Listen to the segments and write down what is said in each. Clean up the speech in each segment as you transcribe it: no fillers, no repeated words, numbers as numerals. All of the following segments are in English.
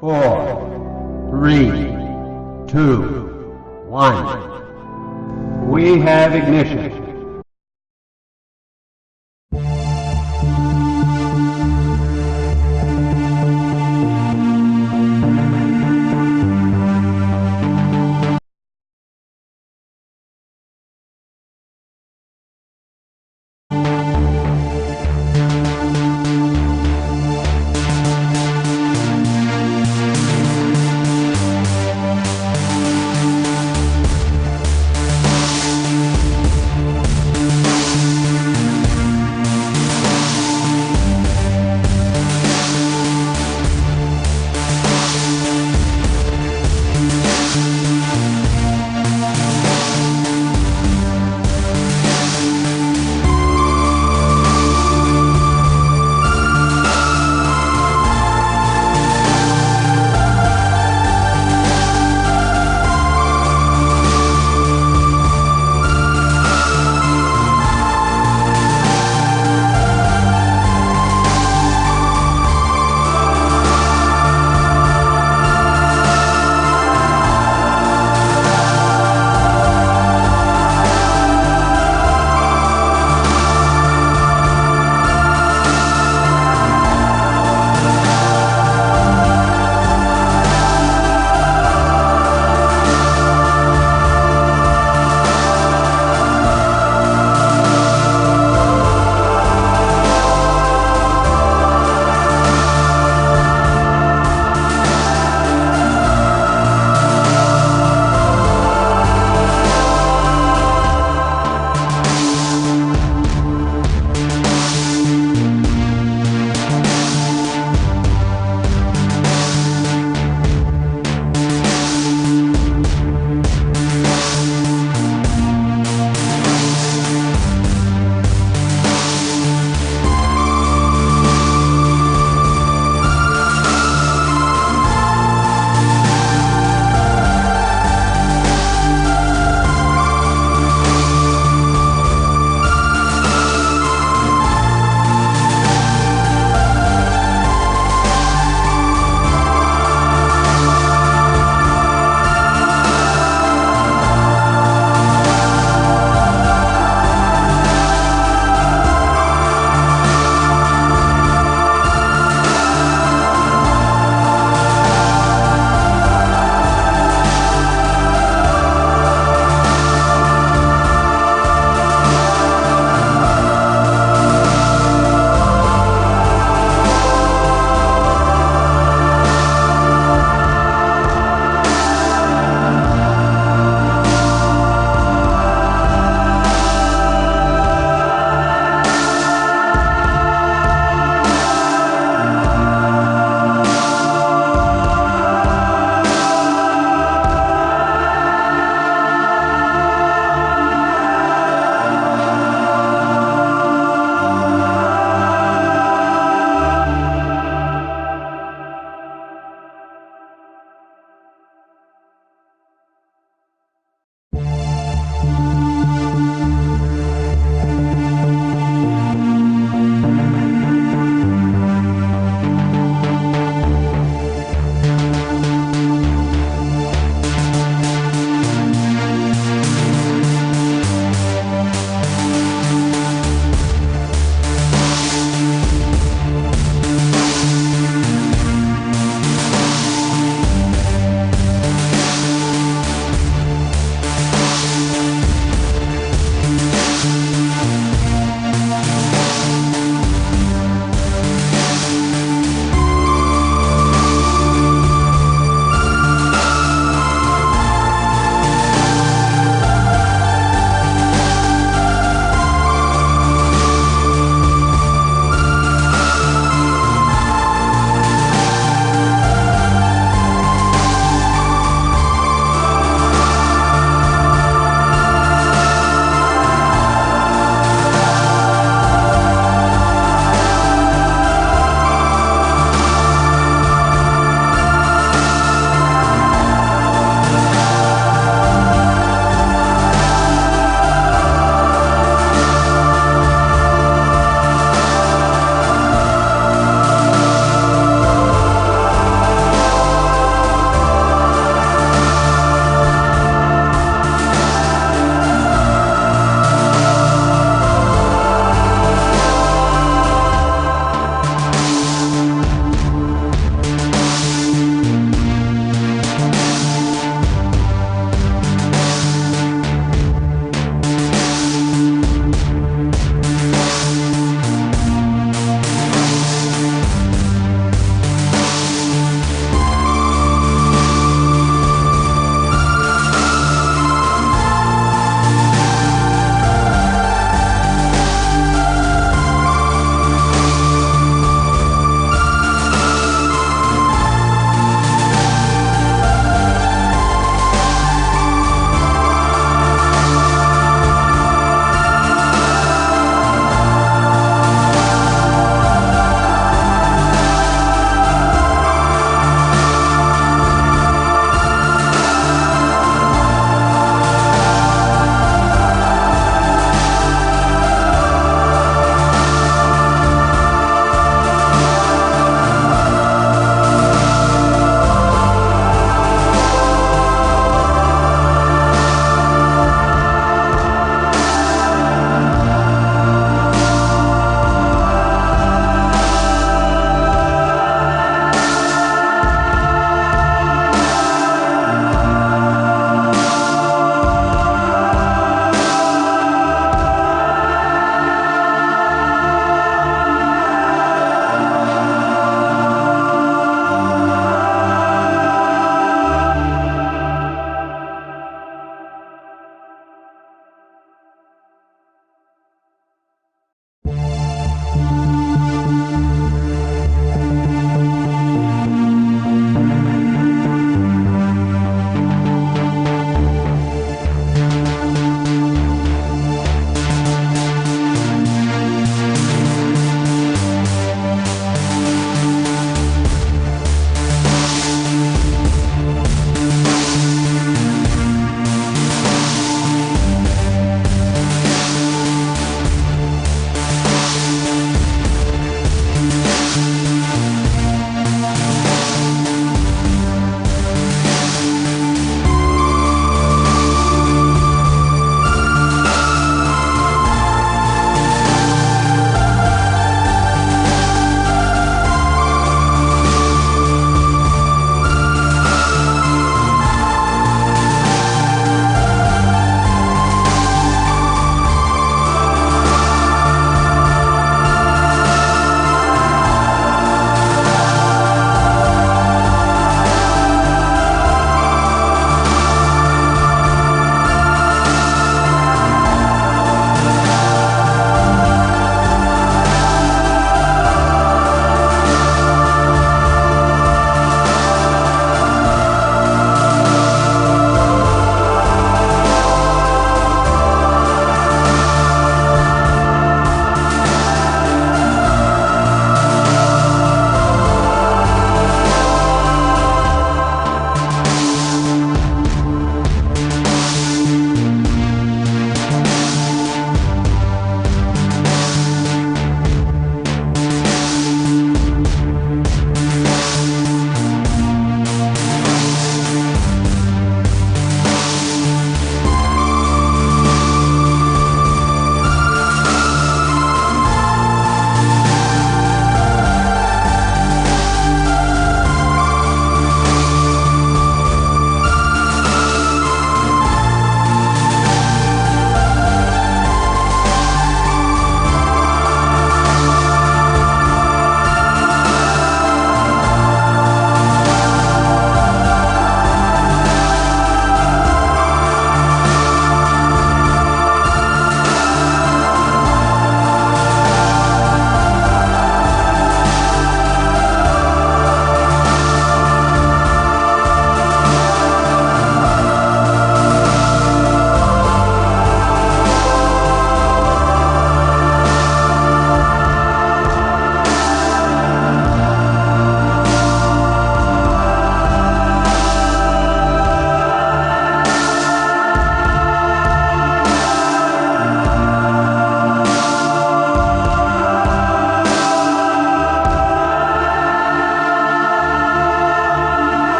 4, 3, 2, 1. We have ignition.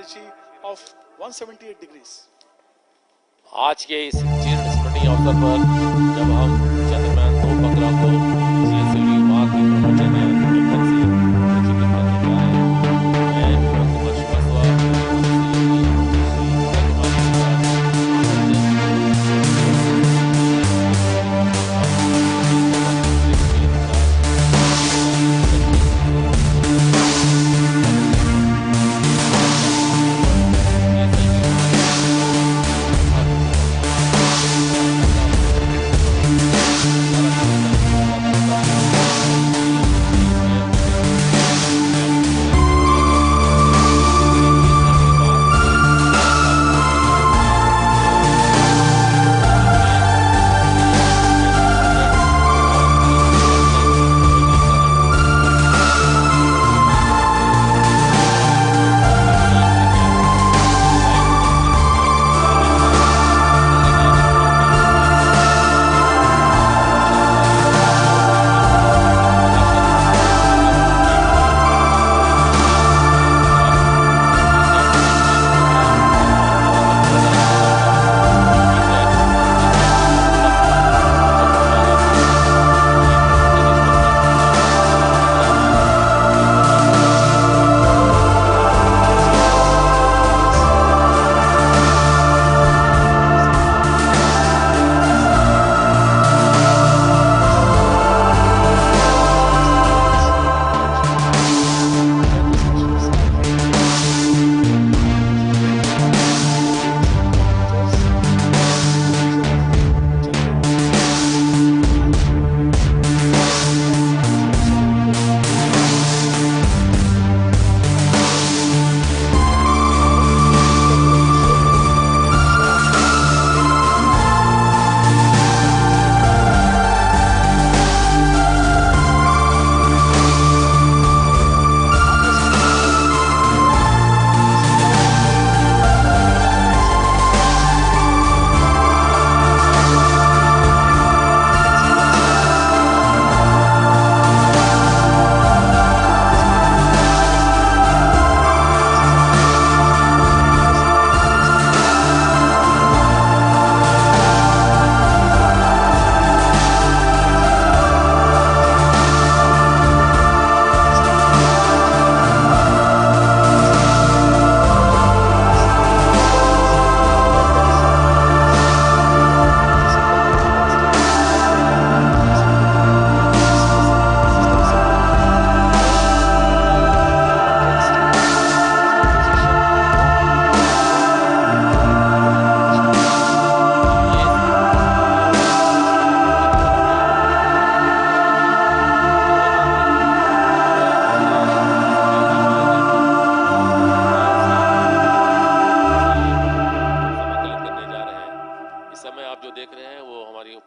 energy of 178 degrees. आज के इस जीर्ण स्मरणीय अवसर पर जब हम चंद्रयान 2 उपग्रह को GSLV मार्क की चंद्रयान मिशन से प्रक्षेपित करने जा रहे हैं, मैं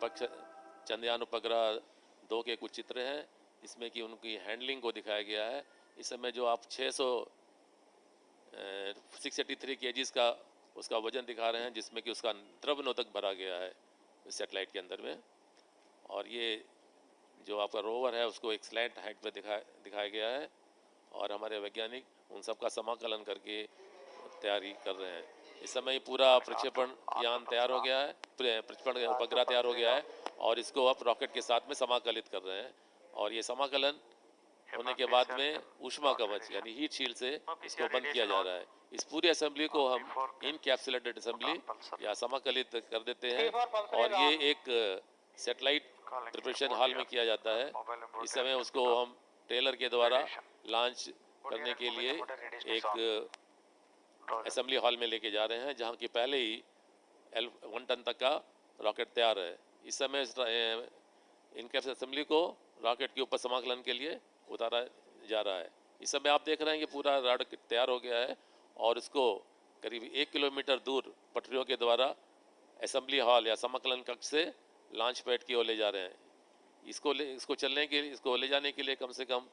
डॉक्टर चंद्रयान उपग्रह 2 के कुछ चित्र हैं। इसमें कि उनकी हैंडलिंग को दिखाया गया है। इस समय जो आप 683 केजीज का उसका वजन दिखा रहे हैं, जिसमें कि उसका द्रवनोदक भरा गया है सैटेलाइट के अंदर में। और ये जो आपका रोवर है उसको एक स्लैंट हाइट पे दिखाया गया है और हमारे वैज्ञानिक उन सब का समाकलन करके तैयारी कर रहे हैं। इस समय पूरा प्रक्षेपण यान तैयार हो गया है, प्रक्षेपण उपग्रह तैयार हो गया है और इसको अब रॉकेट के साथ में समाकलित कर रहे हैं। और ये समाकलन होने के बाद में ऊष्मा कवच यानी हीट शील्ड से इसको बंद किया जा रहा है। इस पूरी असेंबली को हम इनकैप्सुलेटेड असेंबली या समाकलित कर देते हैं और ये एक सैटेलाइट प्रिपरेशन हॉल में किया जाता है। इस समय उसको हम ट्रेलर के द्वारा लॉन्च करने के लिए एक असेंबली हॉल में लेके जा रहे हैं, जहां की पहले ही 1 टन तक का रॉकेट तैयार है। इस समय इनकैप्स असेंबली को रॉकेट के ऊपर समाकलन के लिए उतारा जा रहा है। इस समय आप देख रहे हैं कि पूरा रॉकेट तैयार हो गया है और इसको करीब 1 किलोमीटर दूर पटरियों के द्वारा असेंबली हॉल या समाकलन कक्ष से लॉन्च पैड की ओर ले जा रहे हैं। इसको ले जाने के लिए कम से कम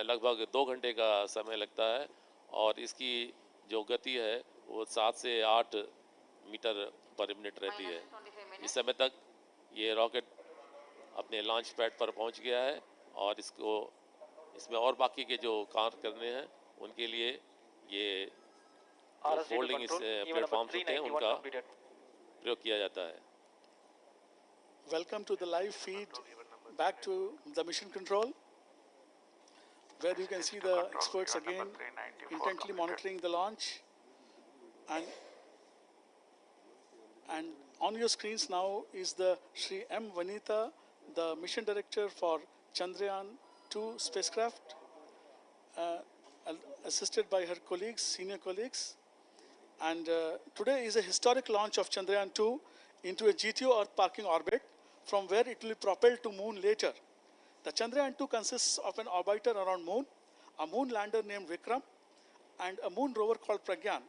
लगभग 2 घंटे का समय लगता है और इसकी जो गति है वो 7 से 8 मीटर पर मिनट रहती है। इस समय तक ये रॉकेट अपने लॉन्च पैड पर पहुंच गया है और इसमें और बाकी के जो कार्य करने हैं उनके लिए ये जो फोल्डिंग प्लेटफॉर्म्स होते हैं उनका प्रयोग किया जाता है. Welcome to the live feed back to the mission control, where you can see the experts again intently monitoring the launch. And on your screens now is the Shri M. Vanitha, the mission director for Chandrayaan-2 spacecraft, assisted by her colleagues, senior colleagues. And today is a historic launch of Chandrayaan-2 into a GTO Earth parking orbit, from where it will be propelled to Moon later. The Chandrayaan-2 consists of an orbiter around Moon, a Moon lander named Vikram, and a Moon rover called Pragyan,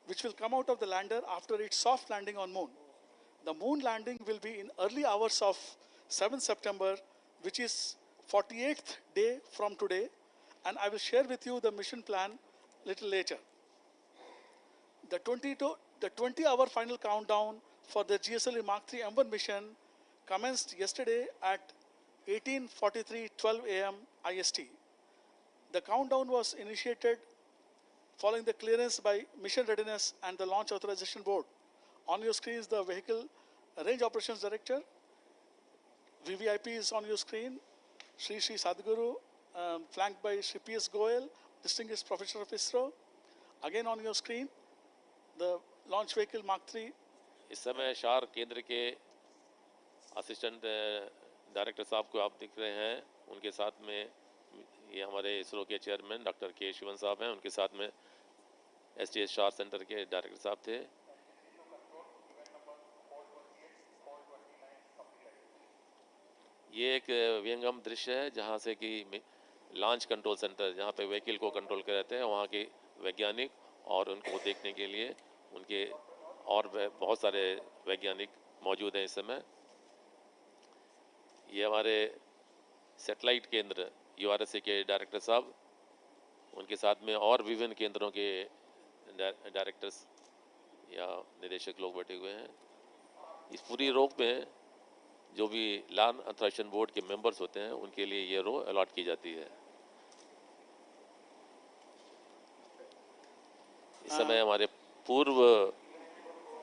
which will come out of the lander after its soft landing on Moon. The Moon landing will be in early hours of 7th September, which is 48th day from today, and I will share with you the mission plan little later. The 20-hour final countdown for the GSLV-Mark-Three M1 mission commenced yesterday at 18:43:12 a.m. IST. The countdown was initiated following the clearance by Mission Readiness and the Launch Authorization Board. On your screen is the Vehicle Range Operations Director. VVIP is on your screen. Sri Sadhguru, flanked by Sri P.S. Goel, Distinguished Professor of ISRO. Again on your screen, the launch vehicle Mark-Three. इस समय शार केंद्र के assistant director साहब को आप दिख रहे हैं. उनके साथ में ये हमारे इसरो के चेयरमैन डॉक्टर के शिवन साहब हैं. उनके साथ में STS शार सेंटर के डायरेक्टर साहब थे. ये एक विहंगम दृश्य है जहाँ से कि लॉन्च कंट्रोल सेंटर, जहाँ पे व्हीकल को कंट्रोल कर रहते हैं, वहाँ के वैज्ञानिक और उनको देखने के लिए उनके और बहुत सारे वैज्ञानिक मौजूद हैं इस समय. ये हमारे सैटेलाइट केंद्र URSA के डायरेक्टर साहब, उनके साथ में और विभिन्न केंद्रों के डायरेक्टर्स या निदेशक लोग बैठे हुए हैं. इस पूरी रो में जो भी लॉन्च ऑथराइजेशन बोर्ड के मेंबर्स होते हैं उनके लिए ये रो अलॉट की जाती है. इस समय हमारे पूर्व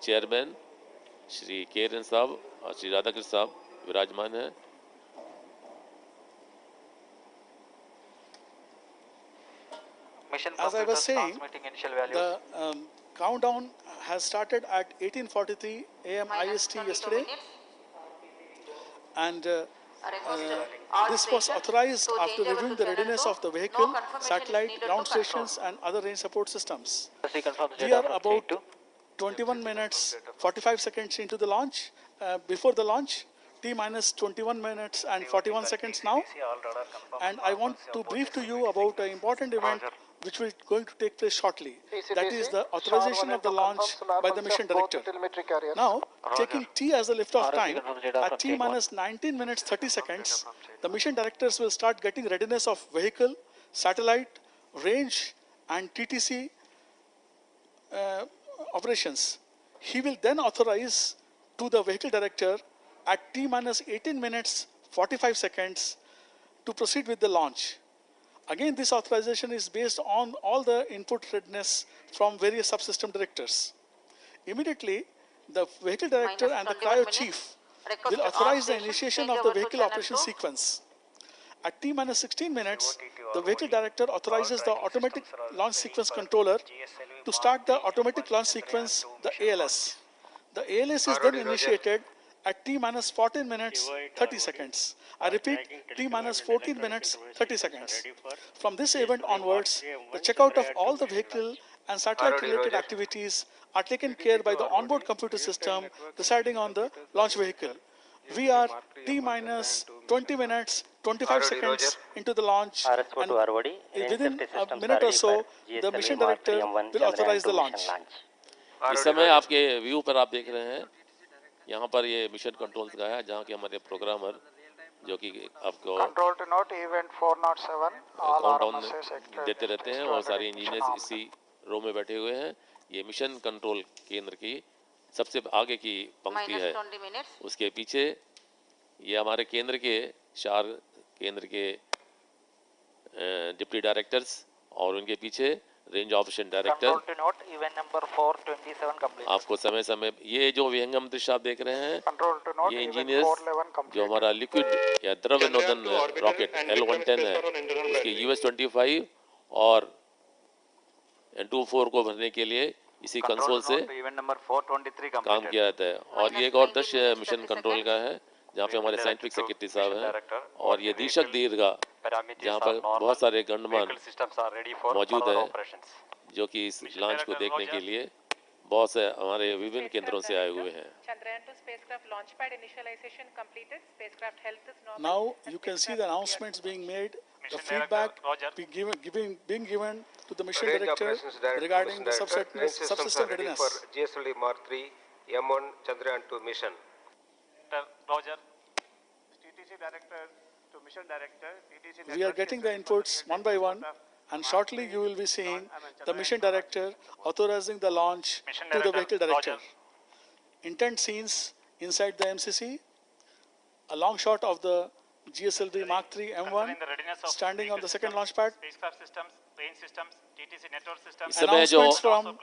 चेयरमैन श्री केरन साहब और श्री राधाकृष्ण साहब विराजमान हैं. As I was saying, the countdown has started at 18:43 a.m. IST yesterday, and this was authorized after reviewing the readiness of the vehicle, satellite, ground stations, and other range support systems. We are about 21 minutes 45 seconds into the launch. Before the launch, T-minus 21 minutes and 41 seconds now, and I want to brief to you about an important event which will going to take place shortly. That is the authorization of the launch by the mission director. Now, taking T as the liftoff time, at T-minus 19 minutes 30 seconds, the mission directors will start getting readiness of vehicle, satellite, range, and TTC operations. He will then authorize to the vehicle director at T-minus 18 minutes 45 seconds to proceed with the launch. Again, this authorization is based on all the input readiness from various subsystem directors. Immediately, the vehicle director and the CRIO chief will authorize the initiation of the vehicle operation sequence. At T-minus 16 minutes, the vehicle director authorizes the automatic launch sequence controller to start the automatic launch sequence, the ALS. The ALS is then initiated at T-minus 14 minutes 30 seconds. I repeat, T-minus 14 minutes 30 seconds. From this event onwards, the checkout of all the vehicle and satellite-related activities are taken care by the onboard computer system residing on the launch vehicle. We are T-minus 20 minutes 25 seconds into the launch, and within a minute or so, the mission director will authorize the launch. इस समय आपके view पर आप देख रहे हैं, यहाँ पर ये मिशन कंट्रोल्स का है, जहाँ के हमारे प्रोग्रामर जो कि आपको काउंटडाउन देते रहते हैं और सारे इंजीनियर्स इसी रो में बैठे हुए हैं. ये मिशन कंट्रोल केंद्र की सबसे आगे की पंक्ति है. उसके पीछे ये हमारे केंद्र के केंद्र के डिप्टी डायरेक्टर्स और उनके पीछे range operation director. Control to note, event number 427 complete. आपको समय समय ये जो विहंगम दृश्य आप देख रहे हैं, Control to note, ये event इंजीनियर्स 411 complete. जो हमारा लिक्विड या द्रव नोदन रॉकेट L-110 है, उसके US-25 और N-24 को भरने के लिए इसी कंसोल से event number 423 काम completed. किया जाता है। और ये एक और दृश्य मिशन कंट्रोल का है, जहाँ पे हमारे साइंटिफिक सेक्रेटरी साहब हैं और ये दीक्षक दीर्घा, जहाँ पर बहुत सारे गणमान्य मौजूद है, जो कि इस लॉन्च को देखने के लिए बहुत से हमारे विभिन्न केंद्रों से आए हुए हैं। Chandrayaan 2 spacecraft launchpad initialization completed. Spacecraft health is normal. Now you can see the announcements being made, the feedback being given to the mission director regarding the subsystem readiness. For GSLV-Mark-Three M1 Chandrayaan 2 mission. Roger. TTC director to mission director. TTC We are getting the inputs one by one, and shortly you will be seeing the mission director authorizing the launch to the vehicle director. Intent scenes inside the MCC, a long shot of the GSLV-Mark-Three M1 standing on the second launch pad. Spacecraft systems, range systems, TTC network systems. Announcements from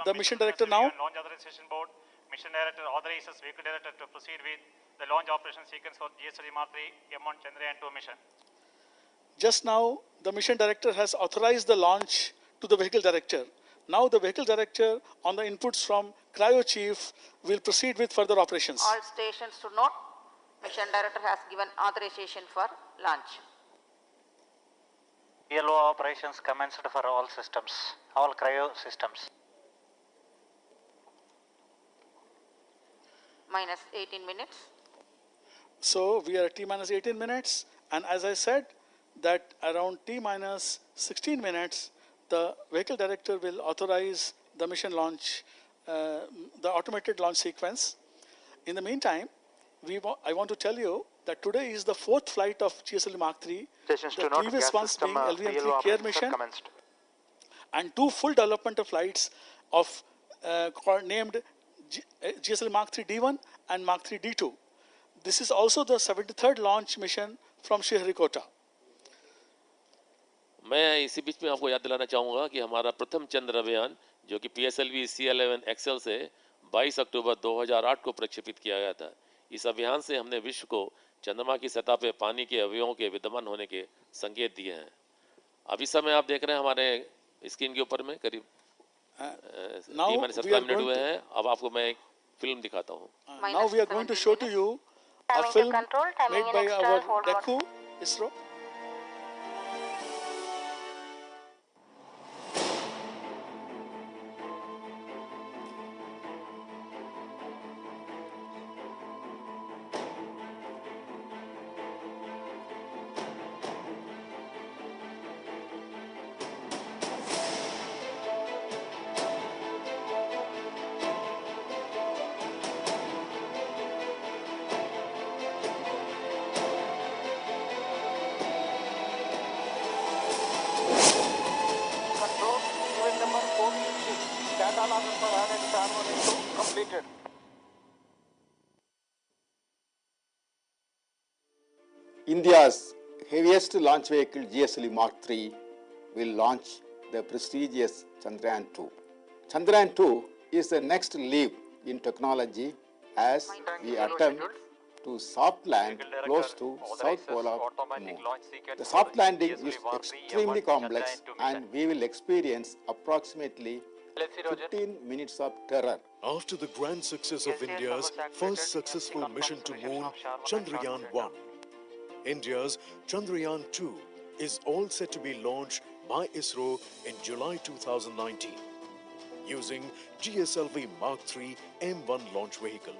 the mission director now. Launch authorization board. Mission director authorizes vehicle director to proceed with the launch operation sequence for GSLV-Mark-Three M1 Chandrayaan 2 mission. Just now, the mission director has authorized the launch to the vehicle director. Now the vehicle director, on the inputs from cryo chief, will proceed with further operations. All stations to note, mission director has given authorization for launch. PLO operations commenced for all systems, all cryo systems. Minus 18 minutes. So we are at T-minus 18 minutes, and as I said, that around T-minus 16 minutes, the vehicle director will authorize the mission launch, the automated launch sequence. In the meantime, I want to tell you that today is the fourth flight of GSLV-Mark-Three, the previous ones being LVM-3 care mission, and two full developmental flights of named GSLV-Mark-Three D1 and Mark-Three D2. This is also the 73rd launch mission from Sriharikota. मैं इसी बीच में आपको याद दिलाना चाहूँगा कि हमारा प्रथम चंद्र अभियान जो कि PSLV C11 XL से 22 अक्टूबर 2008 को प्रक्षेपित किया गया था। इस अभियान से हमने विश्व को चंद्रमा की सतह पर पानी के अवयवों के विद्यमान होने के संकेत दिए हैं। अभी समय आप देख रहे हैं हमारे स्क्रीन के ऊपर में करीब 17 मिनट हुए हैं। अब आपको मैं एक फिल्म दिखाता हूँ। Now we are going to show to you a film made by our DECU, ISRO. Completed. India's heaviest launch vehicle GSLV-Mark-Three will launch the prestigious Chandrayaan 2. Chandrayaan 2 is the next leap in technology as we attempt to soft land close to South Pole of Moon. The soft landing is extremely complex and we will experience approximately 15 minutes of terror. After the grand success of India's first successful mission to Moon, Chandrayaan-1, India's Chandrayaan-2 is all set to be launched by ISRO in July 2019 using GSLV-Mark-Three M1 launch vehicle.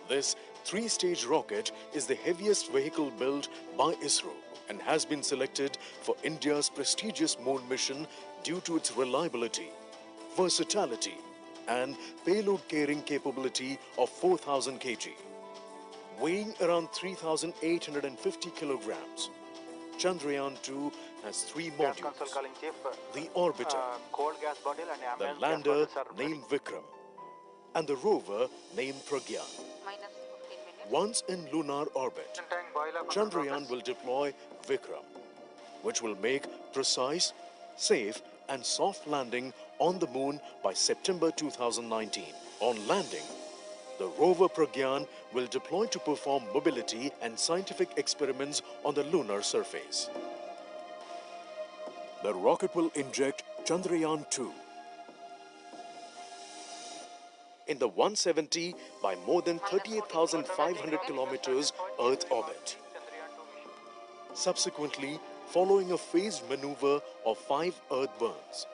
This three-stage rocket is the heaviest vehicle built by ISRO and has been selected for India's prestigious moon mission due to its reliability, versatility and payload carrying capability of 4,000 kg. Weighing around 3,850 kilograms, Chandrayaan-2 has three modules: the orbiter, the lander named Vikram, and the rover named Pragyan. Minus 15 minutes. Once in lunar orbit, Chandrayaan will deploy Vikram, which will make precise, safe and soft landing on the moon by September 2019. On landing, the rover Pragyan will deploy to perform mobility and scientific experiments on the lunar surface. The rocket will inject Chandrayaan-2 in the 170 by more than 38,500 kilometers Earth orbit. Subsequently, following a phased maneuver of 5 Earth burns,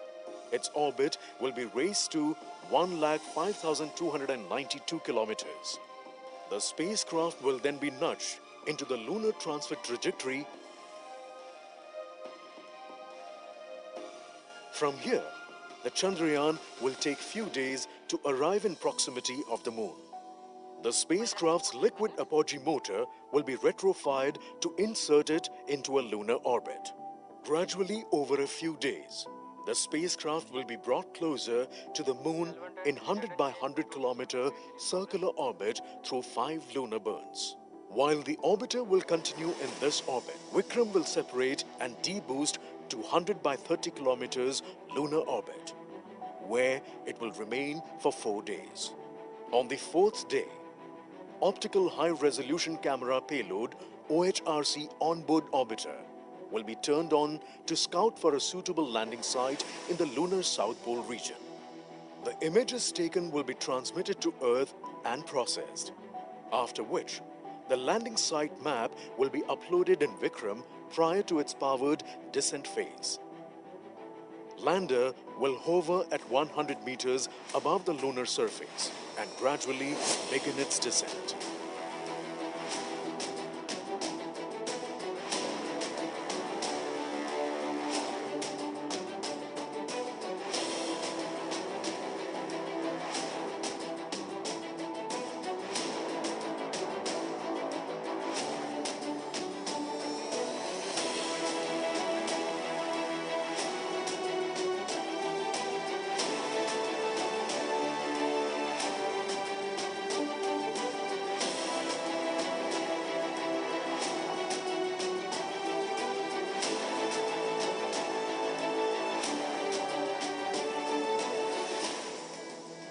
its orbit will be raised to 1,05,292 kilometers. The spacecraft will then be nudged into the lunar transfer trajectory. From here, the Chandrayaan will take few days to arrive in proximity of the moon. The spacecraft's liquid apogee motor will be retrofired to insert it into a lunar orbit. Gradually, over a few days, the spacecraft will be brought closer to the moon in 100 by 100 kilometer circular orbit through 5 lunar burns. While the orbiter will continue in this orbit, Vikram will separate and deboost to 100 by 30 kilometers lunar orbit, where it will remain for 4 days. On the 4th day, optical high-resolution camera payload OHRC onboard orbiter will be turned on to scout for a suitable landing site in the lunar South Pole region. The images taken will be transmitted to Earth and processed, after which the landing site map will be uploaded in Vikram prior to its powered descent phase. Lander will hover at 100 meters above the lunar surface and gradually begin its descent.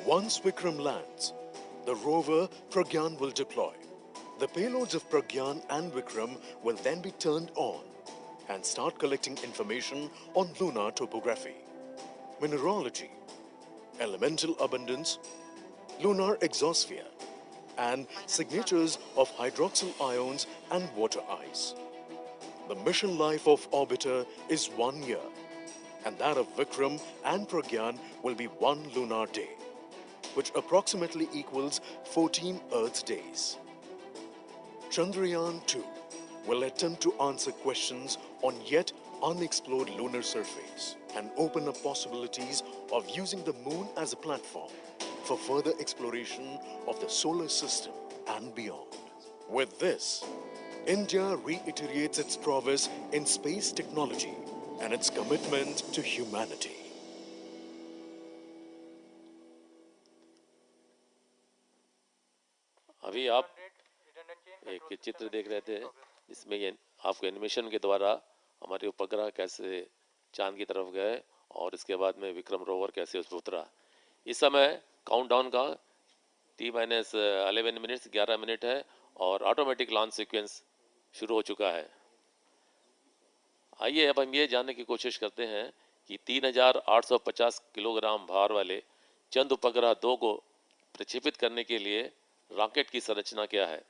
Once Vikram lands, the rover Pragyan will deploy. The payloads of Pragyan and Vikram will then be turned on and start collecting information on lunar topography, mineralogy, elemental abundance, lunar exosphere, and signatures of hydroxyl ions and water ice. The mission life of orbiter is 1 year, and that of Vikram and Pragyan will be 1 lunar day, which approximately equals 14 Earth days. Chandrayaan-2 will attempt to answer questions on yet unexplored lunar surface and open up possibilities of using the moon as a platform for further exploration of the solar system and beyond. With this, India reiterates its prowess in space technology and its commitment to humanity. अभी आप एक चित्र देख रहे थे जिसमें ये आपको एनिमेशन के द्वारा हमारे उपग्रह कैसे चांद की तरफ गए और इसके बाद में विक्रम रोवर कैसे उस पर उतरा. इस समय काउंटडाउन का T-11 मिनट्स 11 मिनट है और ऑटोमेटिक लॉन्च सीक्वेंस शुरू हो चुका है. आइए अब हम ये जानने की कोशिश करते हैं कि 3,850 किलोग्राम भार वाले चंद्र उपग्रह 2 को प्रक्षेपित करने के लिए रॉकेट की संरचना क्या है.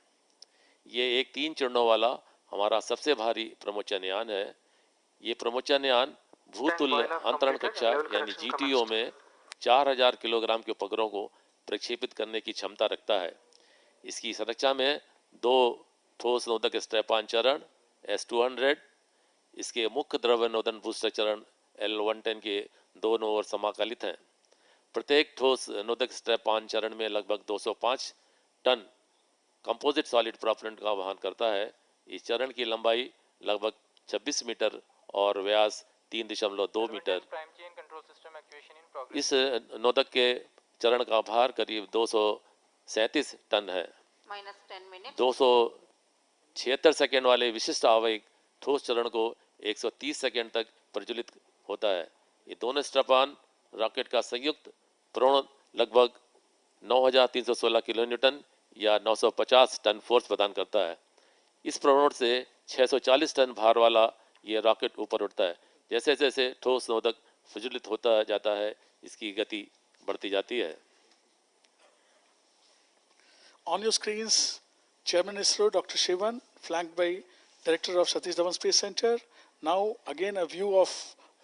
ये एक 3 चरणों वाला हमारा सबसे भारी प्रमोचनयान है. ये प्रमोचनयान भूतुल्य अंतरण कक्षा यानी GTO में 4,000 किलोग्राम के उपग्रहों को प्रक्षेपित करने की क्षमता रखता है. इसकी संरचना में 2 ठोस नोदक स्ट्रैप-ऑन चरण S200, इसके मुख्य द्रव्य नोदन बूस्टर चरण L110 के दोनों ओर समाकलित हैं. प्रत्येक ठोस नोदक स्ट्रैप-ऑन चरण में लगभग 205 टन कंपोजिट सॉलिड प्रोपेलेंट का वहन करता है. इस चरण की लंबाई लगभग 26 मीटर और व्यास 3.2 मीटर. इस नोदक के चरण का भार करीब 237 टन है. 276 सेकेंड वाले विशिष्ट आवेग ठोस चरण को 130 सेकेंड तक प्रज्वलित होता है. ये दोनों स्ट्रपान रॉकेट का संयुक्त प्रणोद लगभग 9,316 किलो न्यूटन या 950 टन फोर्स प्रदान करता है। इस प्रणोद से 640 टन भार वाला ये रॉकेट ऊपर उठता है। जैसे जैसे ठोस नोदक विचलित होता जाता है, इसकी गति बढ़ती जाती है। On your screens, Chairman ISRO Dr. Shivan, flanked by Director of Satish Dhawan Space Centre. Now again a view of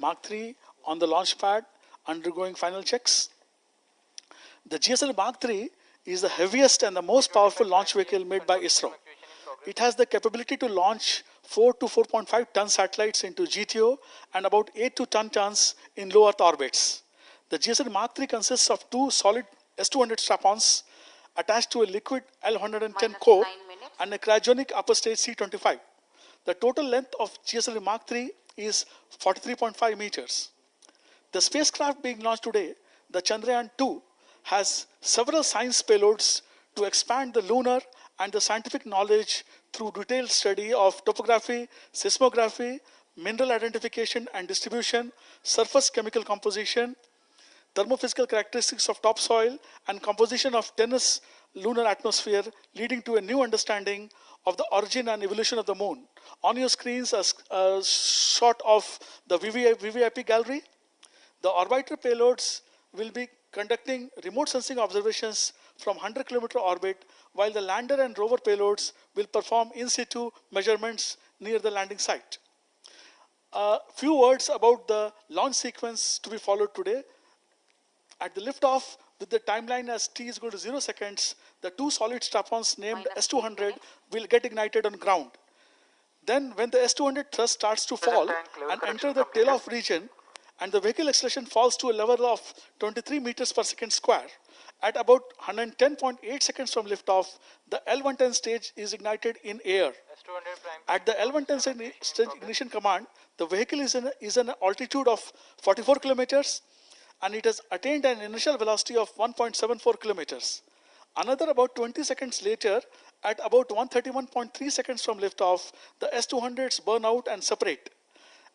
Mark-Three on the launch pad undergoing final checks. The GSLV-Mark-Three is the heaviest and the most powerful launch vehicle made by ISRO. It has the capability to launch 4 to 4.5 ton satellites into GTO and about 8 to 10 tons in low Earth orbits. The GSLV-Mark-Three consists of two solid S-200 strap-ons attached to a liquid L-110 core and a cryogenic upper stage C-25. The total length of GSLV-Mark-Three is 43.5 meters. The spacecraft being launched today, the Chandrayaan-2, has several science payloads to expand the lunar and the scientific knowledge through detailed study of topography, seismography, mineral identification and distribution, surface chemical composition, thermophysical characteristics of topsoil, and composition of tenuous lunar atmosphere, leading to a new understanding of the origin and evolution of the moon. On your screens, a shot of the VVIP gallery. The orbiter payloads will be conducting remote sensing observations from 100-kilometer orbit, while the lander and rover payloads will perform in situ measurements near the landing site. A few words about the launch sequence to be followed today. At the liftoff, with the timeline as t is equal to 0 seconds, the two solid strap-ons named S-200 will get ignited on ground. Then, when the S-200 thrust starts to fall and enter the tail-off region, and the vehicle acceleration falls to a level of 23 meters per second square, at about 110.8 seconds from liftoff, the L-110 stage is ignited in air. At the L-110 stage ignition command, the vehicle is an altitude of 44 kilometers, and it has attained an initial velocity of 1.74 kilometers. Another about 20 seconds later, at about 131.3 seconds from liftoff, the S-200s burn out and separate.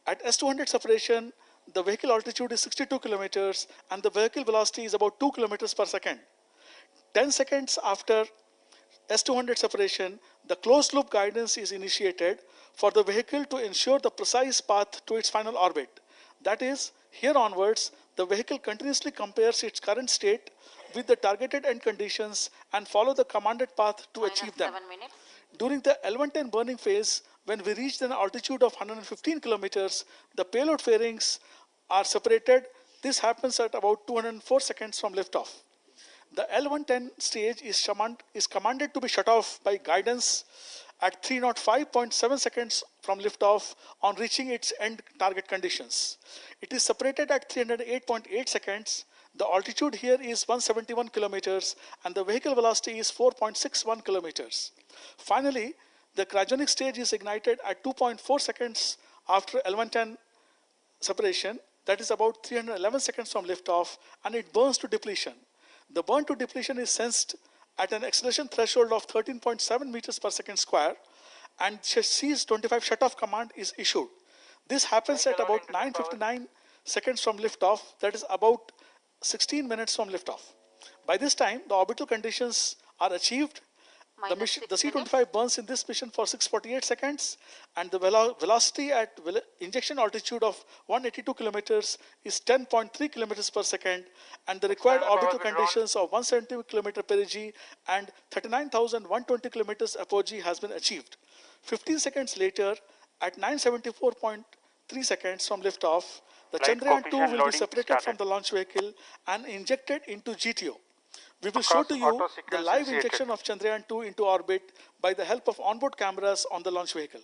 At S-200 separation, the vehicle altitude is 62 kilometers and the vehicle velocity is about 2 kilometers per second. 10 seconds after S-200 separation, the closed loop guidance is initiated for the vehicle to ensure the precise path to its final orbit. That is, here onwards, the vehicle continuously compares its current state with the targeted end conditions and follow the commanded path to achieve them. During the L-110 burning phase, when we reach an altitude of 115 kilometers, the payload fairings are separated. This happens at about 204 seconds from liftoff. The L-110 stage is commanded to be shut off by guidance at 305.7 seconds from liftoff on reaching its end target conditions. It is separated at 308.8 seconds. The altitude here is 171 kilometers and the vehicle velocity is 4.61 kilometers. Finally, the cryogenic stage is ignited at 2.4 seconds after L-110 separation. That is about 311 seconds from liftoff, and it burns to depletion. The burn to depletion is sensed at an acceleration threshold of 13.7 meters per second square, and Cs-25 shutoff command is issued. This happens at about 9:59 seconds from liftoff, that is about 16 minutes from liftoff. By this time, the orbital conditions are achieved. The C-25 burns in this mission for 648 seconds, and the velocity at injection altitude of 182 kilometers is 10.3 kilometers per second, and the required orbital conditions of 170 kilometer perigee and 39,120 kilometers apogee has been achieved. 15 seconds later, at 974.3 seconds from liftoff, the Chandrayaan-2 will be separated from the launch vehicle and injected into GTO. We will show to you the live injection of Chandrayaan-2 into orbit by the help of onboard cameras on the launch vehicle.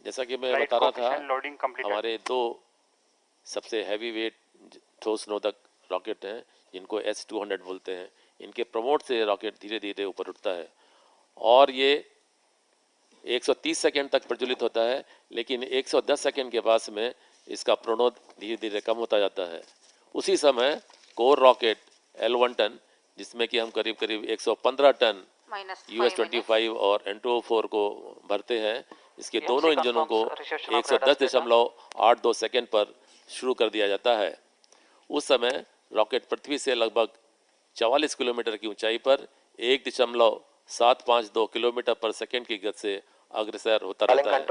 जैसा कि मैं बता रहा था, हमारे दो सबसे heavy weight ठोस नोदक रॉकेट हैं, जिनको S-200 बोलते हैं. इनके प्रमोट से रॉकेट धीरे धीरे ऊपर उठता है और ये 130 सेकंड तक प्रज्वलित होता है, लेकिन 110 सेकंड के पास में इसका प्रणोद धीरे धीरे कम होता जाता है. उसी समय कोर रॉकेट L-110, जिसमें कि हम करीब करीब 115 टन US-25 और N-204 को भरते हैं, इसके दोनों इंजनों को 110.82 सेकंड पर शुरू कर दिया जाता है। उस समय रॉकेट पृथ्वी से लगभग 44 किलोमीटर की ऊंचाई पर 1.752 किलोमीटर पर सेकंड की गति से अग्रसर होता रहता है।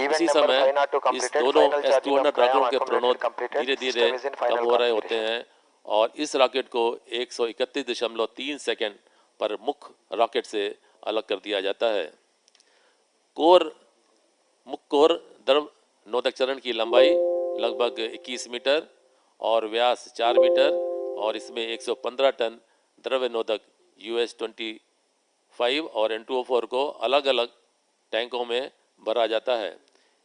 उसी समय इस दोनों S-200 रॉकेटों के प्रणोद धीरे धीरे कम हो रहे होते हैं और इस रॉकेट को 131.3 सेकंड पर मुख्य रॉकेट से अलग कर दिया जाता है। मुख्य कोर द्रव नोदक चरण की लंबाई लगभग 21 मीटर और व्यास 4 मीटर और इसमें 115 टन द्रव्य नोदक US-25 और N2O4 को अलग अलग टैंकों में भरा जाता है।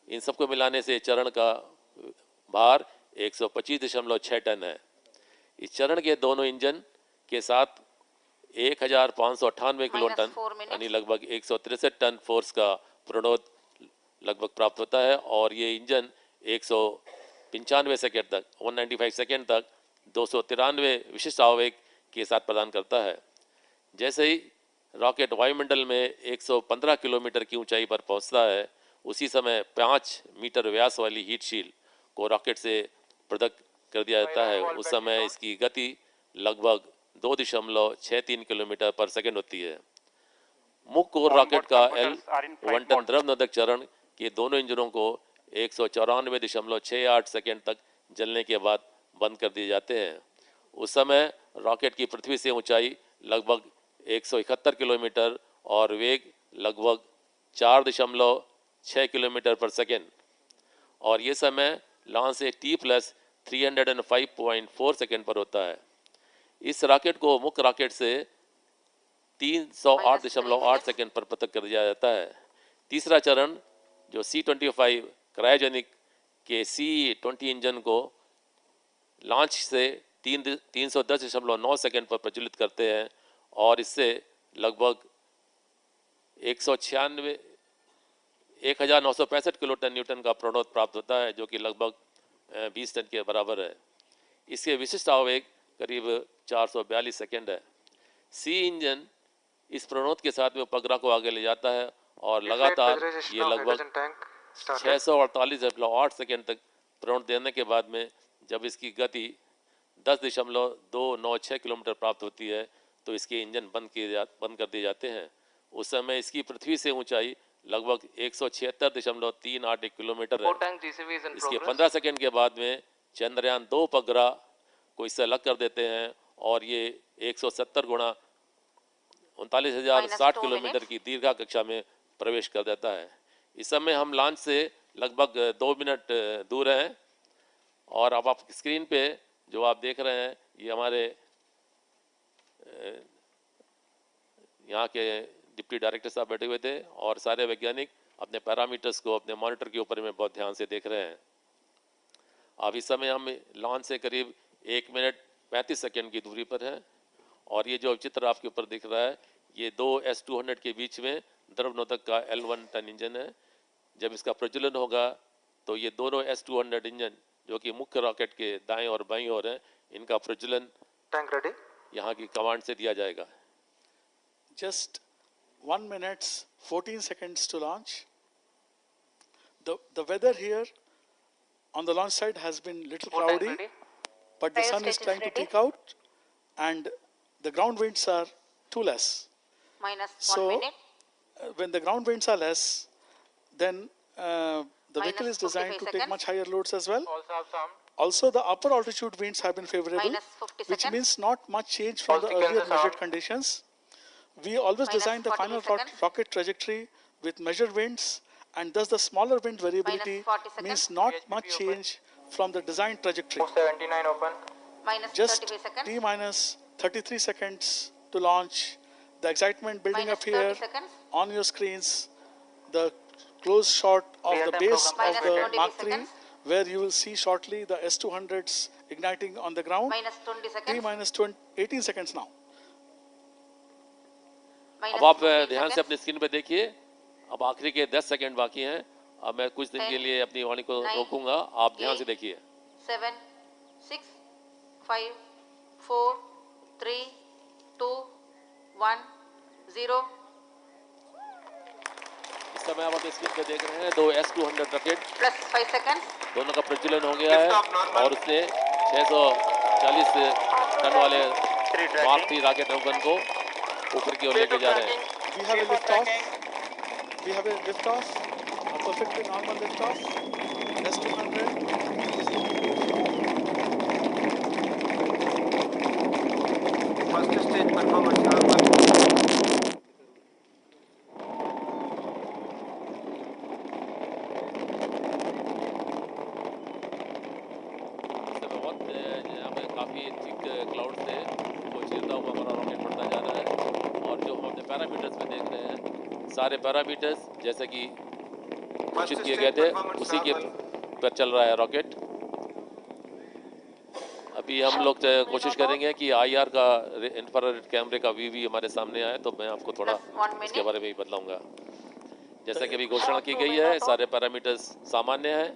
इन सबको मिलाने से चरण का भार 125.6 टन है। इस चरण के दोनों इंजन के साथ 1598 किलो टन यानी लगभग 163 टन फोर्स का प्रणोद लगभग प्राप्त होता है और ये इंजन 195 सेकेंड तक 195 सेकेंड तक 293 विशिष्ट आवेग के साथ प्रदान करता है। जैसे ही रॉकेट वायुमंडल में 115 किलोमीटर की ऊंचाई पर पहुंचता है, उसी समय 5 मीटर व्यास वाली हीट शील्ड को रॉकेट से पृथक कर दिया जाता है। उस समय इसकी गति लगभग 2.63 किलोमीटर पर सेकेंड होती है। मुख्य कोर रॉकेट का L1 टन द्रव नोदक चरण के दोनों इंजनों को 194.68 सेकेंड तक जलने के बाद बंद कर दिए जाते हैं। उस समय रॉकेट की पृथ्वी से ऊंचाई लगभग 171 किलोमीटर और वेग लगभग 4.6 किलोमीटर पर सेकेंड और ये समय लॉन्च से T+305.4 सेकेंड पर होता है। इस रॉकेट को मुख्य रॉकेट से 308.8 सेकेंड पर पृथक कर दिया जाता है। तीसरा चरण जो C-25 क्रायोजेनिक के C-20 इंजन को लॉन्च से 310.9 सेकेंड पर प्रज्वलित करते हैं और इससे लगभग 1965 किलो टन न्यूटन का प्रणोद प्राप्त होता है, जो कि लगभग 20 टन के बराबर है। इसके विशिष्ट आवेग करीब 442 सेकेंड है। सी इंजन इस प्रणोद के साथ में उपग्रह को आगे ले जाता है और लगातार ये लगभग 648.8 सेकेंड तक प्रणोद देने के बाद में जब इसकी गति 10.296 किलोमीटर प्राप्त होती है तो इसके इंजन बंद कर दिए जाते हैं। उस समय इसकी पृथ्वी से ऊंचाई लगभग 176.381 किलोमीटर है। इसके 15 सेकेंड के बाद में चंद्रयान 2 उपग्रह को इससे अलग कर देते हैं और ये 170 गुणा 39,060 किलोमीटर की दीर्घा कक्षा में प्रवेश कर देता है। इस समय हम लॉन्च से लगभग 2 मिनट दूर हैं और अब आप स्क्रीन पे जो आप देख रहे हैं ये हमारे यहाँ के डिप्टी डायरेक्टर साहब बैठे हुए थे और सारे वैज्ञानिक अपने पैरामीटर्स को अपने मॉनिटर के ऊपर में बहुत ध्यान से देख रहे हैं। अब इस समय हम लॉन्च से करीब 1 मिनट 35 सेकेंड की दूरी पर है और ये जो चित्र आपके ऊपर दिख रहा है ये 2 S-200 के बीच में द्रवनोदक का L1 टन इंजन है। जब इसका प्रज्वलन होगा तो ये दोनों S-200 इंजन जो कि मुख्य रॉकेट के दाएं और बाईं ओर हैं, इनका प्रज्वलन टैंक रेडी यहाँ की कमांड से दिया जाएगा। Just 1 minute 14 seconds to launch. The weather here on the launch site has been little cloudy, but the sun is trying to peek out and the ground winds are too less. Minus 1 So minute. When the ground winds are less, then the vehicle is designed to take much higher loads as well. Also, the upper altitude winds have been favorable, Minus 50 which seconds. means not much change from the earlier measured conditions. We always Minus design the 40 final seconds. rocket trajectory with measured winds, and thus the smaller wind variability 40 means seconds. not much change from the design trajectory. 79 open. Minus Just 35 seconds. T minus 33 seconds to launch. The excitement building Minus up here 30 seconds. on your screens. The close shot of the Real-time base program. of Minus the 23 Mark-Three, seconds. where you will see shortly the S-200s igniting on the ground. Minus 20 T seconds. minus 18 seconds now. Minus अब आप 15 ध्यान से seconds. अपनी screen पे देखिए। अब आखिरी के 10 सेकंड बाकी हैं। अब मैं कुछ दिन के 10, लिए अपनी वाणी को 9, रोकूंगा, आप ध्यान से 8, देखिए। 7, 6, 5, 4, 3, 2, 1, 0. इस समय आप अपने स्क्रीन पे देख रहे हैं दो S-200 रॉकेट plus 5 seconds. दोनों का प्रज्वलन हो गया है और उसने 640 टन वाले Mark-3 रॉकेट नौगन को ऊपर की ओर लेके जा रहे हैं। We have a lift off. We have a lift off. A perfectly normal lift off. S-200 is First stage performance normal. बहुत यहाँ पे काफी थिक क्लाउड से वो चलता हुआ हमारा रॉकेट बढ़ता जा रहा है और जो हम अपने पैरामीटर्स में देख रहे हैं सारे पैरामीटर्स जैसे कि घोषित किए गए थे उसी के पर चल रहा है रॉकेट। अभी हम लोग कोशिश करेंगे कि IR का इंफ्रारेड कैमरे का व्यू भी हमारे सामने आए तो मैं आपको थोड़ा इसके बारे में भी बतलाऊंगा। जैसा कि अभी घोषणा की गई है सारे पैरामीटर्स सामान्य हैं।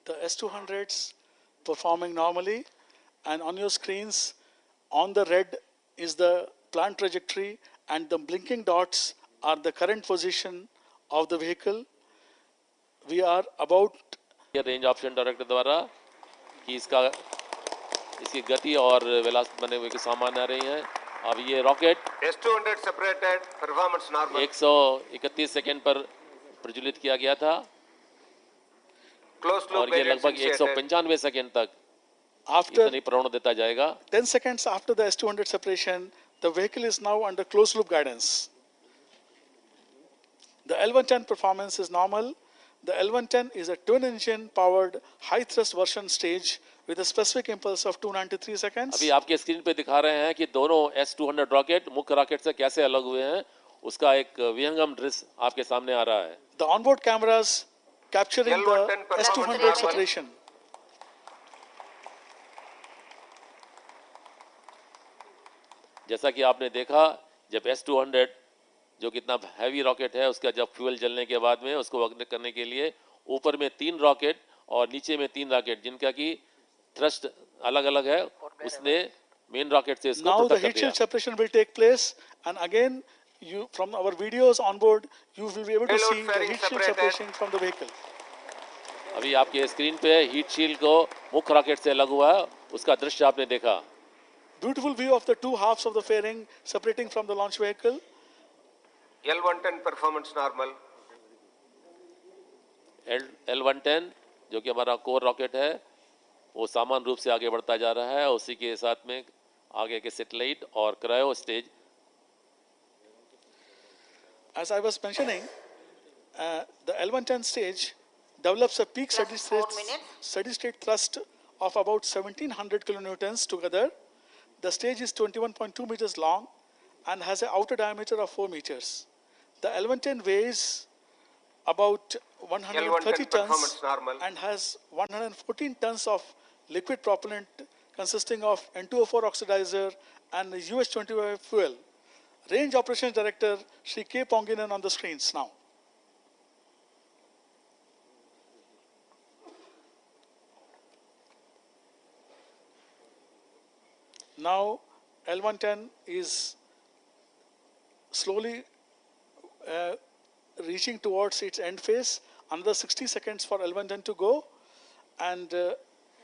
the S-200s performing normally, and on your screens on the red is the plant trajectory and the blinking dots are the current position of the vehicle. We are about range option director द्वारा कि इसकी गति और velocity बने हुए के सामान आ रही हैं। अब ये rocket S-200 separated, performance normal. 131 second पर प्रज्वलित किया गया था Closed loop और ये लगभग 195 सेकंड तक after इतनी प्रेरणा देता जाएगा। 10 seconds after the S-200 separation, the vehicle is now under closed loop guidance. The L-110 performance is normal. The L-110 is a twin-engine powered high-thrust version stage with a specific impulse of 293 seconds. अभी आपके screen पे दिखा रहे हैं कि दोनों S-200 rocket मुख्य rocket से कैसे अलग हुए हैं उसका एक विहंगम दृश्य आपके सामने आ रहा है। The onboard cameras capturing the L-110 performance S-200 normal. separation. जैसा कि आपने देखा जब S-200 जो कितना हैवी रॉकेट है उसका जब फ्यूल जलने के बाद में उसको अग्नि करने के लिए ऊपर में 3 रॉकेट और नीचे में 3 रॉकेट जिनका की थ्रस्ट अलग-अलग है उसने मेन रॉकेट से इसको Now the प्रोटेक्ट heat कर shield दिया। separation will take place, and again you from our videos on board you will be able to Payload see the fairing heat shield separated. separation from the vehicle. अभी आपके screen पे heat shield को मुख्य rocket से अलग हुआ है उसका दृश्य आपने देखा। Beautiful view of the two halves of the fairing separating from the launch vehicle. L-110 performance normal. L-110 जो कि हमारा कोर रॉकेट है वो सामान्य रूप से आगे बढ़ता जा रहा है उसी के साथ में आगे के सैटेलाइट और cryo stage. As I was mentioning, the L-110 stage develops a peak Just 4 minutes. steady state thrust of about 1700 kilonewtons together. The stage is 21.2 meters long and has an outer diameter of 4 meters. The L-110 weighs about 130 L-110 tons performance normal. and has 114 tons of liquid propellant consisting of N2O4 oxidizer and US-25 fuel. Range Operations Director Shri K. Ponginen on the screens now. Now L-110 is slowly reaching towards its end phase. Another 60 seconds for L-110 to go. And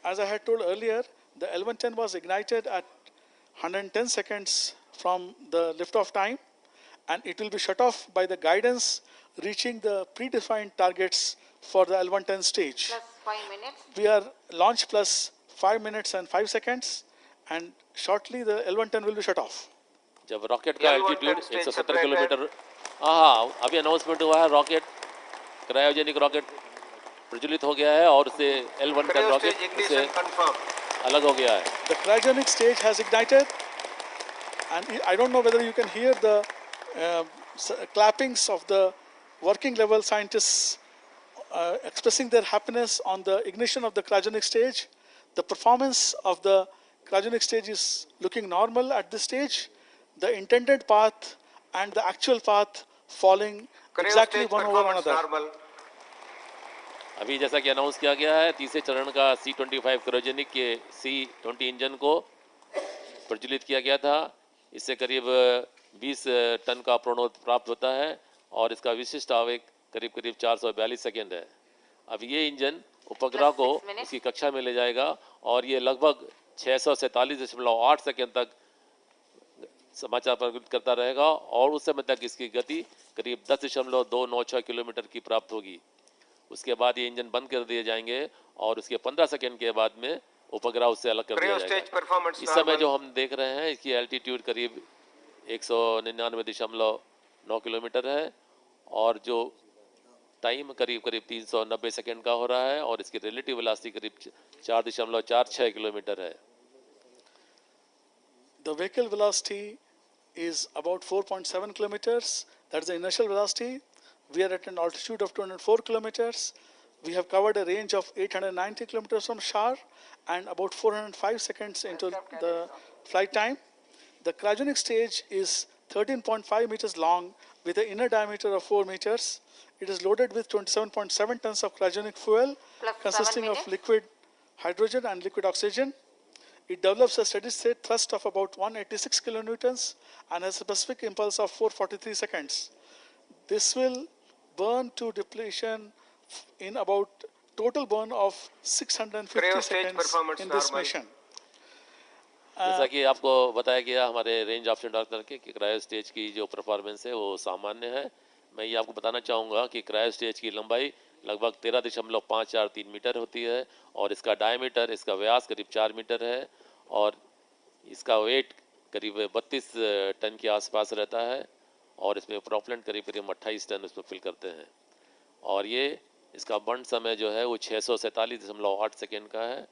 as I had told earlier, the L-110 was ignited at 110 seconds from the liftoff time, and it will be shut off by the guidance reaching the predefined targets for the L-110 stage. Plus 5 minutes. We are launch plus 5 minutes and 5 seconds, and shortly the L-110 will be shut off. जब rocket का L-110 altitude stage 170 separated. Kilometre हाँ अभी announcement हुआ है rocket cryogenic rocket प्रज्वलित हो गया है और उससे L-110 Cryo रॉकेट stage उससे ignition confirmed. अलग हो गया है। The cryogenic stage has ignited, and I don't know whether you can hear the clappings of the working level scientists expressing their happiness on the ignition of the cryogenic stage. The performance of the cryogenic stage is looking normal at this stage. The intended path and the actual path falling Cryo exactly stage one over performance another. normal. अभी जैसा कि announce किया गया है तीसरे चरण का C-25 cryogenic के C-20 इंजन को प्रज्वलित किया गया था। इससे करीब 20 टन का प्रणोद प्राप्त होता है और इसका विशिष्ट आवेग करीब करीब 442 सेकेंड है। अब ये इंजन उपग्रह को उसकी कक्षा में ले जाएगा और ये लगभग 647.8 सेकेंड तक समाचार प्रकट करता रहेगा और उस समय तक इसकी गति करीब 10.296 किलोमीटर की प्राप्त होगी। उसके बाद ये इंजन बंद कर दिए जाएंगे और उसके 15 सेकेंड के बाद में उपग्रह उससे अलग कर दिया जाएगा। इस समय जो हम देख रहे हैं इसकी एल्टीट्यूड करीब 199.9 किलोमीटर है और जो टाइम करीब करीब 390 सेकेंड का हो रहा है और इसकी रिलेटिव वेलोसिटी करीब 4.46 किलोमीटर है। The vehicle velocity is about 4.7 kilometers. That's the inertial velocity. We are at an altitude of 204 kilometers. We have covered a range of 890 kilometers from Shar and about 405 seconds into the flight time. The cryogenic stage is 13.5 meters long with an inner diameter of 4 meters. It is loaded with 27.7 tons of cryogenic fuel consisting of liquid hydrogen and liquid oxygen. It develops a steady state thrust of about 186 kilonewtons and has a specific impulse of 443 seconds. This will burn to depletion in about total burn of 650 seconds in this mission. जैसा कि आपको बताया गया हमारे range option doctor के कि cryo stage की जो परफॉर्मेंस है वो सामान्य है। मैं ये आपको बताना चाहूँगा कि क्रायो स्टेज की लंबाई लगभग 13.543 मीटर होती है और इसका डायमीटर, इसका व्यास करीब 4 मीटर है और इसका वेट करीब 32 टन के आसपास रहता है और इसमें प्रोपेलेंट करीब करीब 28 टन उसमें फिल करते हैं और ये इसका बर्न समय जो है वो 647.8 सेकेंड का है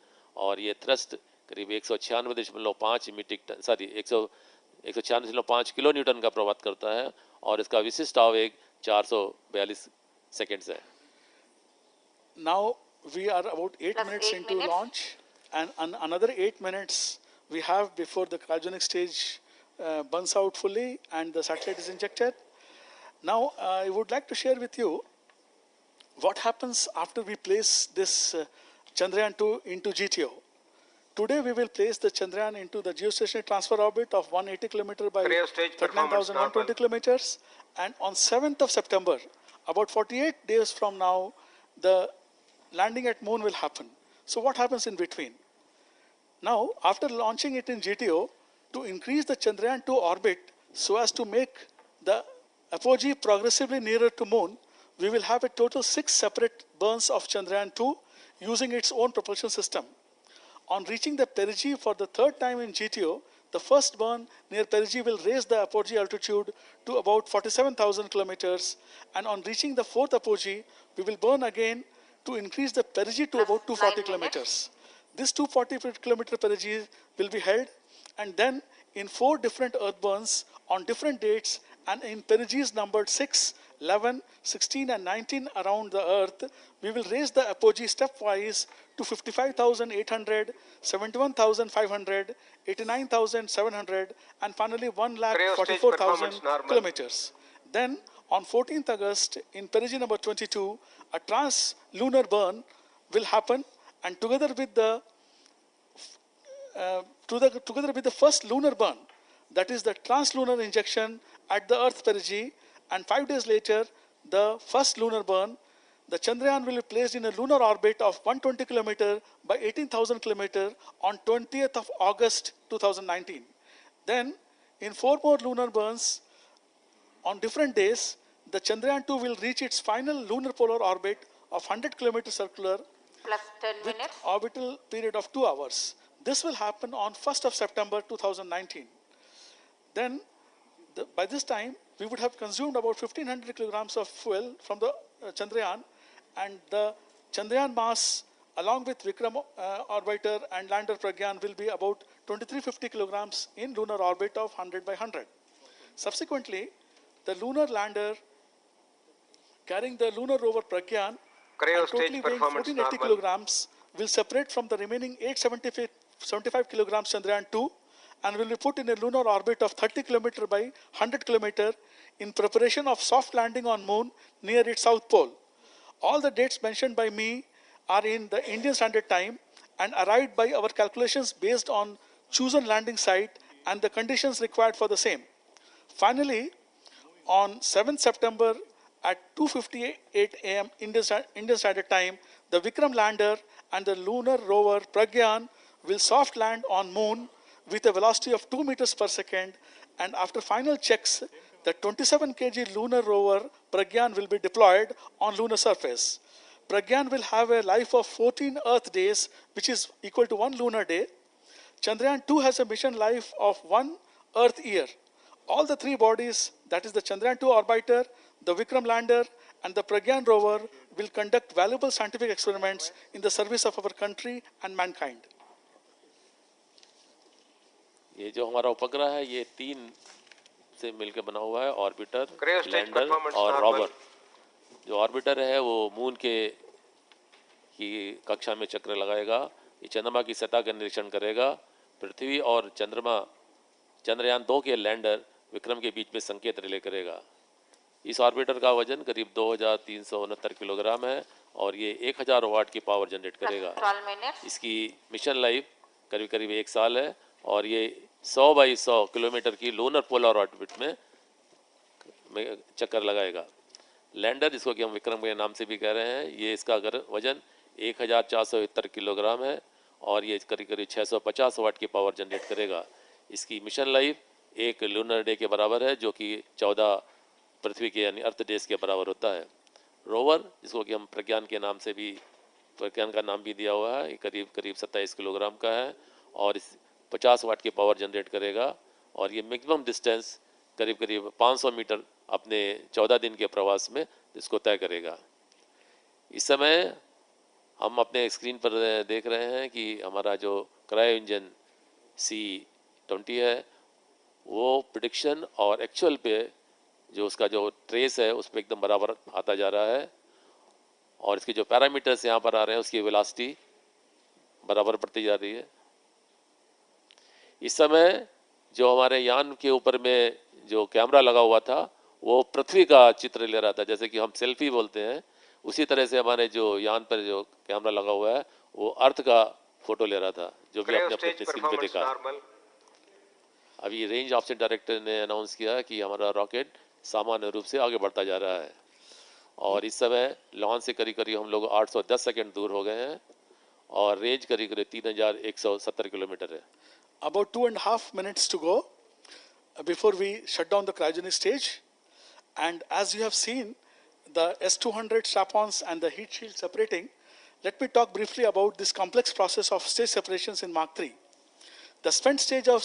और ये थ्रस्ट करीब 196.5 मीट्रिक टन 196.5 किलो न्यूटन का प्रभावित करता है और इसका विशिष्ट आवेग 442 सेकेंड्स है। Now we are about 8 minutes into launch and another 8 minutes we have before the cryogenic stage burns out fully and the satellite is injected. Now I would like to share with you what happens after we place this Chandrayaan-2 into GTO. Today we will place the Chandrayaan into the geostationary transfer orbit of 180 km by 39,120 kilometers, and on 7th of September, about 48 days from now, the landing at moon will happen. So what happens in between? Now, after launching it in GTO, to increase the Chandrayaan-2 orbit so as to make the apogee progressively nearer to moon, we will have a total 6 separate burns of Chandrayaan-2 using its own propulsion system. On reaching the perigee for the third time in GTO, the first burn near perigee will raise the apogee altitude to about 47,000 kilometers, and on reaching the fourth apogee, we will burn again to increase the perigee to about 240 kilometers. This 240 kilometer perigee will be held, and then in 4 different earth burns on different dates and in perigees numbered 6, 11, 16 and 19 around the earth, we will raise the apogee stepwise to 55,800, 71,500, 89,700 and finally 1,44,000 kilometers. Then on 14th August in perigee number 22, a trans-lunar burn will happen, and together with the first lunar burn, that is the trans-lunar injection at the Earth perigee, and 5 days later, the first lunar burn, the Chandrayaan will be placed in a lunar orbit of 120 km by 18,000 km on 20th of August 2019. Then, in 4 more lunar burns on different days, the Chandrayaan-2 will reach its final lunar polar orbit of 100 km circular plus 10 with minutes. orbital period of 2 hours. This will happen on 1st of September 2019. Then, by this time, we would have consumed about 1,500 kilograms of fuel from the Chandrayaan, and the Chandrayaan mass, along with Vikram orbiter and lander Pragyan, will be about 2,350 kilograms in lunar orbit of 100 by 100. Subsequently, the lunar lander carrying the lunar rover Pragyan, and totally weighing 1,480 kilograms, will separate from the remaining 875 kilograms Chandrayaan-2 and will be put in a lunar orbit of 30 km by 100 km in preparation of soft landing on moon near its south pole. All the dates mentioned by me are in the Indian Standard Time and arrived by our calculations based on chosen landing site and the conditions required for the same. Finally, on 7th September, at 2:58 a.m. Indian Standard Time, the Vikram lander and the lunar rover Pragyan will soft land on Moon with a velocity of 2 meters per second, and after final checks, the 27 kg lunar rover Pragyan will be deployed on lunar surface. Pragyan will have a life of 14 Earth days, which is equal to 1 lunar day. Chandrayaan-2 has a mission life of 1 Earth year. All the three bodies, that is the Chandrayaan-2 orbiter, the Vikram lander, and the Pragyan rover, will conduct valuable scientific experiments in the service of our country and mankind. ये जो हमारा उपग्रह है ये 3 से मिलकर बना हुआ है, orbiter, Cryo stage lander performance और normal. रोवर। जो ऑर्बिटर है वो मून के की कक्षा में चक्र लगाएगा, ये चंद्रमा की सतह का निरीक्षण करेगा, पृथ्वी और चंद्रयान 2 के लैंडर विक्रम के बीच में संकेत रिले करेगा। इस ऑर्बिटर का वजन करीब 2369 किलोग्राम है और ये 1000 वाट की पावर जनरेट करेगा। इसकी मिशन लाइफ करीब करीब 1 साल है और ये 100 बाई 100 किलोमीटर की लूनर पोलर ऑर्बिट में चक्कर लगाएगा। लैंडर, जिसको कि हम विक्रम के नाम से भी कह रहे हैं, ये इसका वजन 1470 किलोग्राम है और ये करीब करीब 650 वाट की पावर जनरेट करेगा। इसकी मिशन लाइफ 1 लूनर डे के बराबर है, जो कि 14 पृथ्वी के यानी अर्थ डेज के बराबर होता है। रोवर, जिसको कि हम प्रज्ञान के नाम से भी, प्रज्ञान का नाम भी दिया हुआ है, ये करीब करीब 27 किलोग्राम का है और इस 50 वाट की पावर जनरेट करेगा और ये मैक्सिमम डिस्टेंस करीब करीब 500 मीटर अपने 14 दिन के प्रवास में इसको तय करेगा। इस समय हम अपने स्क्रीन पर देख रहे हैं कि हमारा जो क्रायो इंजन C20 है वो प्रेडिक्शन और एक्चुअल पे जो उसका जो ट्रेस है उस पर एकदम बराबर आता जा रहा है और इसके जो पैरामीटर्स यहाँ पर आ रहे हैं उसकी वेलोसिटी बराबर बढ़ती जा रही है। इस समय जो हमारे यान के ऊपर में जो कैमरा लगा हुआ था वो पृथ्वी का चित्र ले रहा था, जैसे कि हम सेल्फी बोलते हैं, उसी तरह से हमारे जो यान पर जो कैमरा लगा हुआ है वो अर्थ का फोटो ले रहा था, जो भी आपने अपने स्क्रीन पे देखा। अभी रेंज ऑप्शन डायरेक्टर ने अनाउंस किया कि हमारा रॉकेट सामान्य रूप से आगे बढ़ता जा रहा है और इस समय लॉन्च से करीब करीब हम लोग 810 सेकंड दूर हो गए हैं और रेंज करीब करीब 3170 किलोमीटर है। About 2.5 minutes to go before we shut down the cryogenic stage, and as you have seen the S200 strap-ons and the heat shield separating, let me talk briefly about this complex process of stage separations in Mark-III. The spent stage of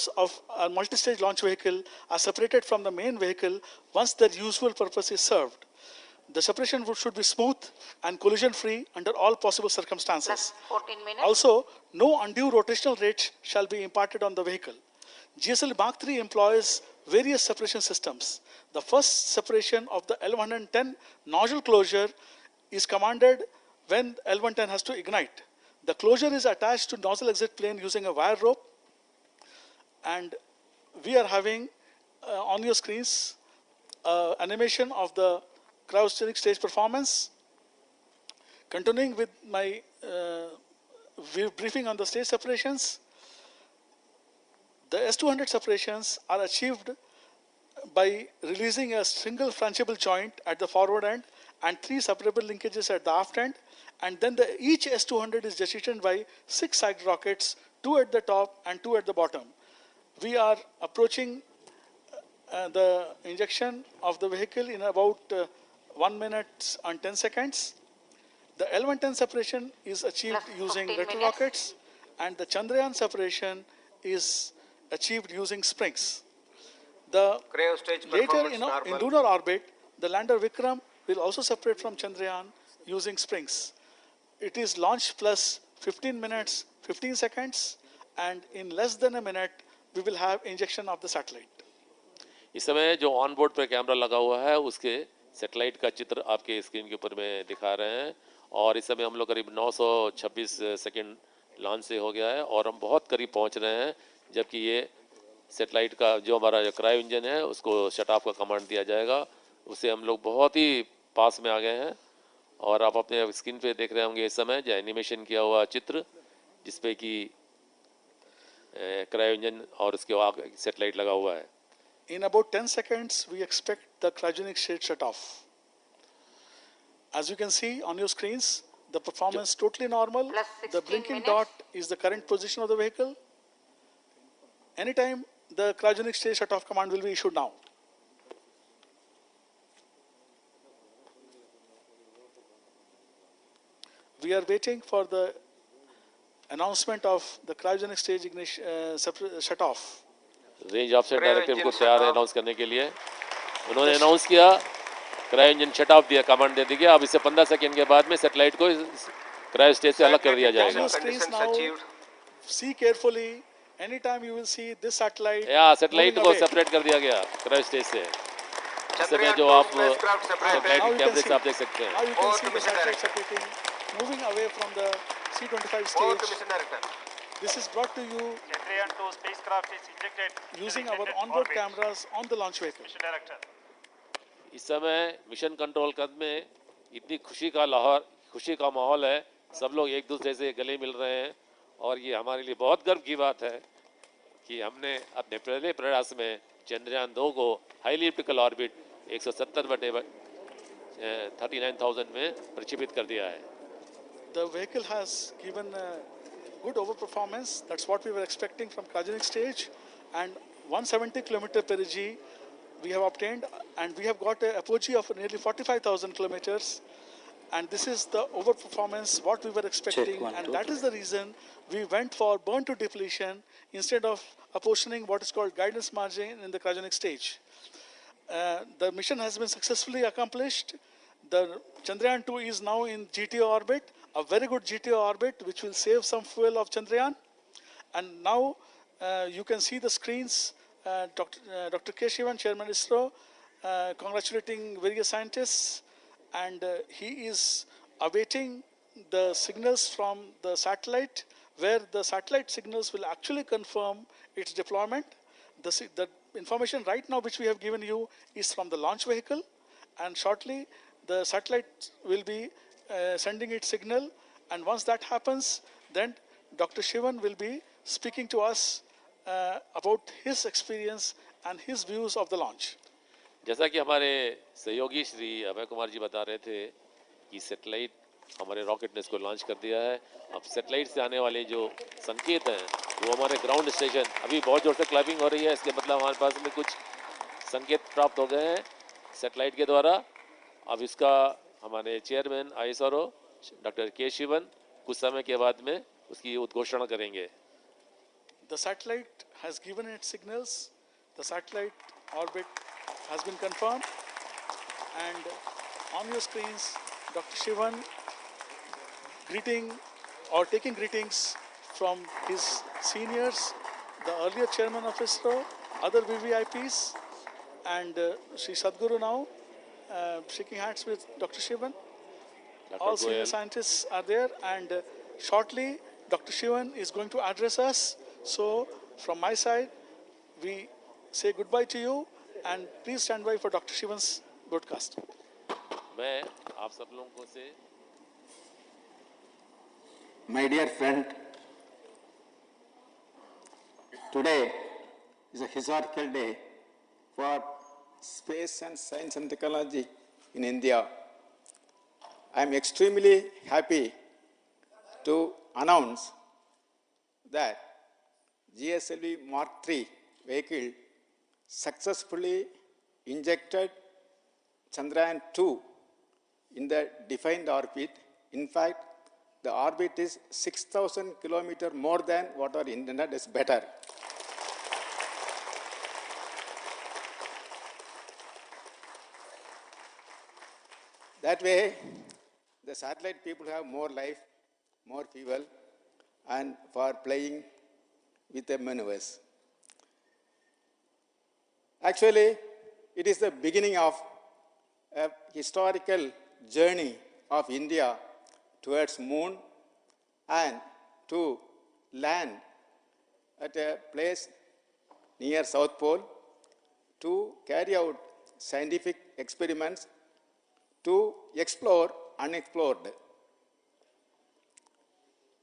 a multi-stage launch vehicle are separated from the main vehicle once their usual purpose is served. The separation should be smooth and collision-free under all possible circumstances. 14 minutes. Also, no undue rotational rate shall be imparted on the vehicle. GSLV-Mark-Three employs various separation systems. The first separation of the L110 nozzle closure is commanded when L110 has to ignite. The closure is attached to nozzle exit plane using a wire rope, and we are having on your screens animation of the cryogenic stage performance. Continuing with my briefing on the stage separations, the S200 separations are achieved by releasing a single frangible joint at the forward end and 3 separable linkages at the aft end, and then each S200 is jettisoned by 6 side rockets, 2 at the top and 2 at the bottom. We are approaching the injection of the vehicle in about 1 minute and 10 seconds. The L110 separation is achieved using retro rockets, and the Chandrayaan separation is achieved using springs. The later in lunar orbit, the lander Vikram will also separate from Chandrayaan using springs. It is launch plus 15 minutes, 15 seconds, and in less than a minute, we will have injection of the satellite. इस समय जो on board पर camera लगा हुआ है उसके satellite का चित्र आपके स्क्रीन के ऊपर में दिखा रहे हैं और इस समय हम लोग करीब 926 सेकंड लॉन्च से हो गया है और हम बहुत करीब पहुंच रहे हैं, जबकि ये सैटेलाइट का जो हमारा जो क्रायो इंजन है उसको शट ऑफ का कमांड दिया जाएगा, उससे हम लोग बहुत ही पास में आ गए हैं। और आप अपने स्क्रीन पे देख रहे होंगे इस समय जो एनिमेशन किया हुआ चित्र जिसपे कि क्रायो इंजन और उसके आगे सैटेलाइट लगा हुआ है। In about 10 seconds, we expect the cryogenic stage shut off. As you can see on your screens, the performance totally normal. Plus The 16 blinking minutes. dot is the current position of the vehicle. Anytime the cryogenic stage shut-off command will be issued now. We are waiting for the announcement of the cryogenic stage ignition shut-off. Range offset directive को engine तैयार है shut off. Announce करने के लिए. उन्होंने announce किया, cryo engine shut off दिया, command दे दी गया. अब इससे 15 सेकंड के बाद में सैटेलाइट को क्रायो स्टेज से अलग कर दिया On जाएगा. your screens Conditions now, achieved. see carefully. Anytime you will see this satellite. या सैटेलाइट moving को away. सेपरेट कर दिया गया क्रायो स्टेज से. इस समय Chandrayaan जो 2 आप spacecraft separated. सैटेलाइट Now के you can कैमरे see. से आप देख सकते Now हैं. you can Over see to the Mission satellite Director. separating, moving away from the C-25 Over to stage. Mission Director. This is brought to you Chandrayaan 2 spacecraft is injected into using the our intended onboard orbit. cameras on the launch vehicle. Mission Director. इस समय mission control कद में इतनी खुशी का माहौल है. सब लोग एक दूसरे से गले मिल रहे हैं और ये हमारे लिए बहुत गर्व की बात है कि हमने अपने पहले प्रयास में चंद्रयान 2 को हाईली इलिप्टिकल ऑर्बिट 170/39,000 में प्रक्षेपित कर दिया है. The vehicle has given a good overperformance. That's what we were expecting from cryogenic stage. And 170 km per g we have obtained, and we have got an apogee of nearly 45,000 kilometers. And this is the overperformance what we were expecting, and that is the reason we went for burn to depletion instead of apportioning what is called guidance margin in the cryogenic stage. The mission has been successfully accomplished. The Chandrayaan 2 is now in GTO orbit, a very good GTO orbit which will save some fuel of Chandrayaan. And now you can see the screens, Dr. K. Shivan, Chairman ISRO, congratulating various scientists, and he is awaiting the signals from the satellite, where the satellite signals will actually confirm its deployment. The information right now which we have given you is from the launch vehicle, and shortly the satellite will be sending its signal, and once that happens, then Dr. Shivan will be speaking to us about his experience and his views of the launch. जैसा कि हमारे सहयोगी श्री अभय कुमार जी बता रहे थे कि satellite हमारे rocket ने इसको लॉन्च कर दिया है. अब सैटेलाइट से आने वाले जो संकेत हैं वो हमारे ग्राउंड स्टेशन, अभी बहुत जोर से क्लैपिंग हो रही है, इसके मतलब हमारे पास में कुछ संकेत प्राप्त हो गए हैं सैटेलाइट के द्वारा. अब इसका हमारे चेयरमैन ISRO डॉक्टर के शिवन कुछ समय के बाद में उसकी उद्घोषणा करेंगे. The satellite has given its signals. The satellite orbit has been confirmed, and on your screens Dr. Shivan greeting or taking greetings from his seniors, the earlier chairman of ISRO, other VVIPs, and Sri Sadhguru now shaking hands with Dr. Shivan. All senior scientists are there, and shortly Dr. Shivan is going to address us. So from my side, we say goodbye to you, and please stand by for Dr. Shivan's broadcast. मैं आप सब लोगों से My dear friend, today is a historical day for space and science and technology in India. I am extremely happy to announce that GSLV-Mark-Three vehicle successfully injected Chandrayaan 2 in the defined orbit. In fact, the orbit is 6,000 kilometers more than what our internet is better. That way, the satellite people have more life, more fuel, and for playing with the maneuvers. Actually, it is the beginning of a historical journey of India towards moon and to land at a place near South Pole to carry out scientific experiments to explore unexplored.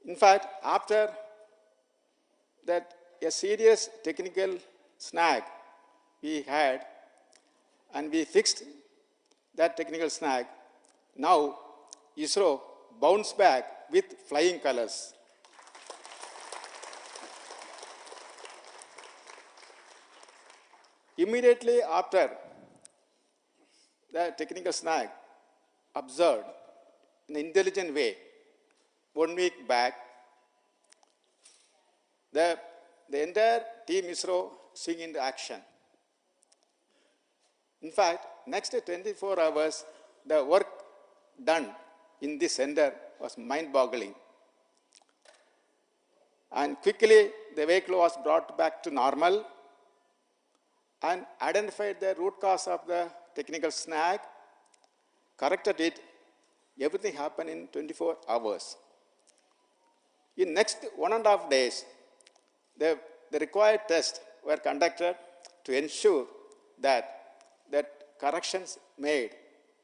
In fact, after that a serious technical snag we had, and we fixed that technical snag, now ISRO bounced back with flying colors. Immediately after the technical snag observed in an intelligent way, 1 week back, the entire team ISRO swing into action. In fact, next 24 hours, the work done in this center was mind-boggling. And quickly, the vehicle was brought back to normal and identified the root cause of the technical snag, corrected it. Everything happened in 24 hours. In next 1.5 days, the required tests were conducted to ensure that corrections made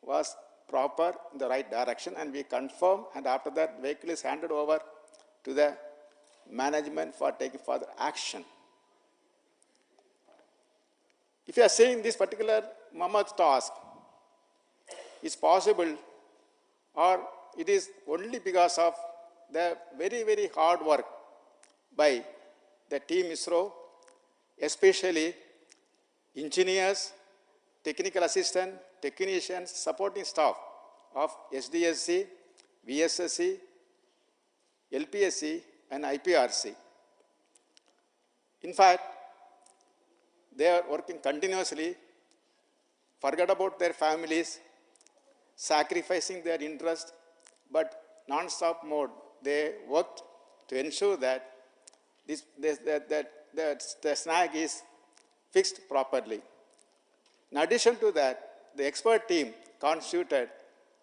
was proper in the right direction, and we confirm, and after that the vehicle is handed over to the management for taking further action. If you are saying this particular mammoth task is possible, or it is only because of the very, very hard work by the team ISRO, especially engineers, technical assistant, technicians, supporting staff of SDSC, VSSC, LPSC, and IPRC. In fact, they are working continuously, forget about their families, sacrificing their interest, but non-stop mode. They worked to ensure that the snag is fixed properly. In addition to that, the expert team constituted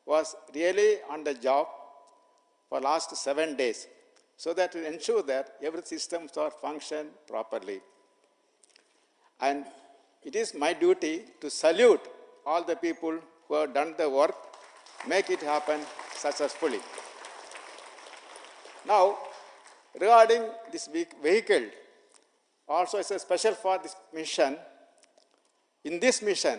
was really on the job for last 7 days, so that to ensure that every systems are function properly. And it is my duty to salute all the people who have done the work, make it happen successfully. Now, regarding this vehicle, also it's a special for this mission. In this mission,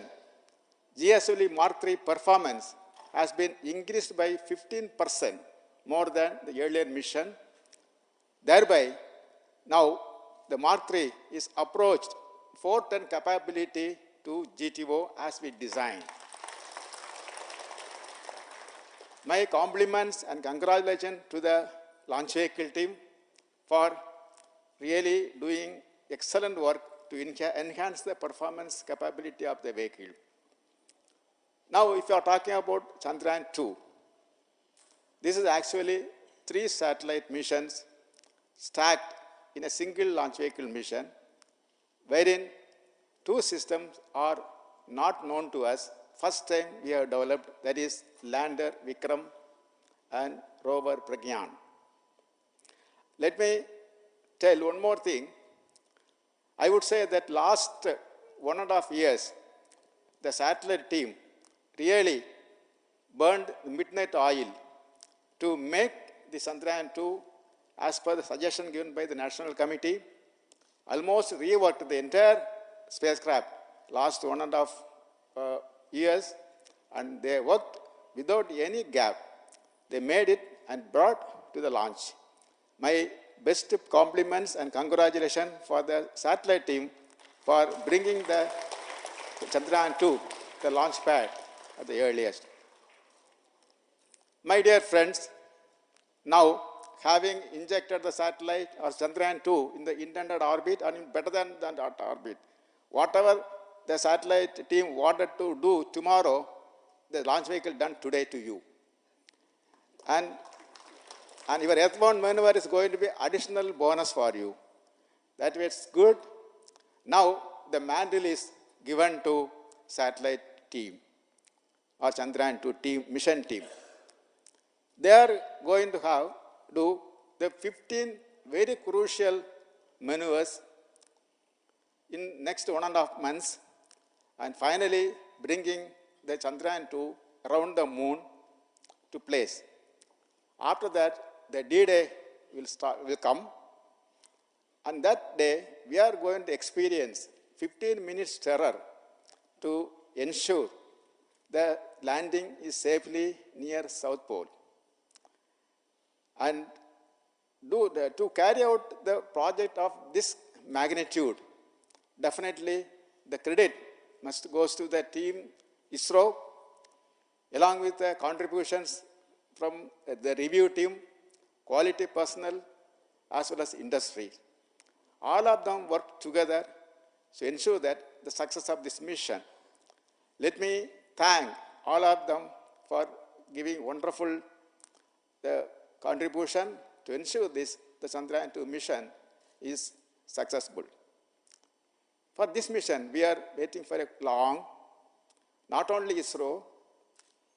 GSLV-Mark-Three performance has been increased by 15% more than the earlier mission. Thereby, now the Mark-Three is approached 4-ton capability to GTO as we designed. My compliments and congratulations to the launch vehicle team for really doing excellent work to enhance the performance capability of the vehicle. Now, if you are talking about Chandrayaan-2, this is actually 3 satellite missions stacked in a single launch vehicle mission, wherein 2 systems are not known to us. First time we have developed, that is lander Vikram and rover Pragyan. Let me tell one more thing. I would say that last 1.5 years, the satellite team really burned midnight oil to make the Chandrayaan-2 as per the suggestion given by the National Committee, almost reworked the entire spacecraft last 1.5 years, and they worked without any gap. They made it and brought to the launch. My best compliments and congratulations for the satellite team for bringing the Chandrayaan-2, the launch pad, at the earliest. My dear friends, now having injected the satellite or Chandrayaan-2 in the intended orbit and better than that orbit, whatever the satellite team wanted to do tomorrow, the launch vehicle done today to you. And your earthbound maneuver is going to be additional bonus for you. That way it's good. Now the mantle is given to satellite team or Chandrayaan-2 team, mission team. They are going to do the 15 very crucial maneuvers in next 1.5 months, and finally bringing the Chandrayaan-2 around the moon to place. After that, the D-Day will come, and that day we are going to experience 15 minutes terror to ensure the landing is safely near South Pole. and to carry out the project of this magnitude, definitely the credit must goes to the team ISRO, along with the contributions from the review team, quality personnel, as well as industry. All of them work together to ensure that the success of this mission. Let me thank all of them for giving wonderful contribution to ensure the Chandrayaan-2 mission is successful. For this mission, we are waiting for a long, not only ISRO,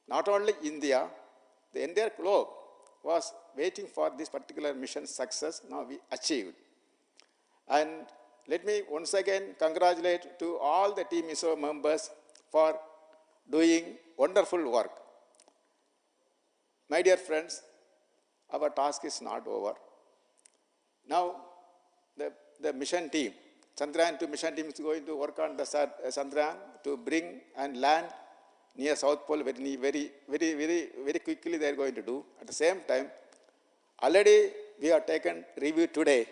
not only India, the entire globe was waiting for this particular mission success. Now we achieved. And let me once again congratulate to all the team ISRO members for doing wonderful work. My dear friends, our task is not over. Now, the mission team, Chandrayaan-2 mission team is going to work on the Chandrayaan to bring and land near South Pole very quickly they are going to do. At the same time, already we have taken review today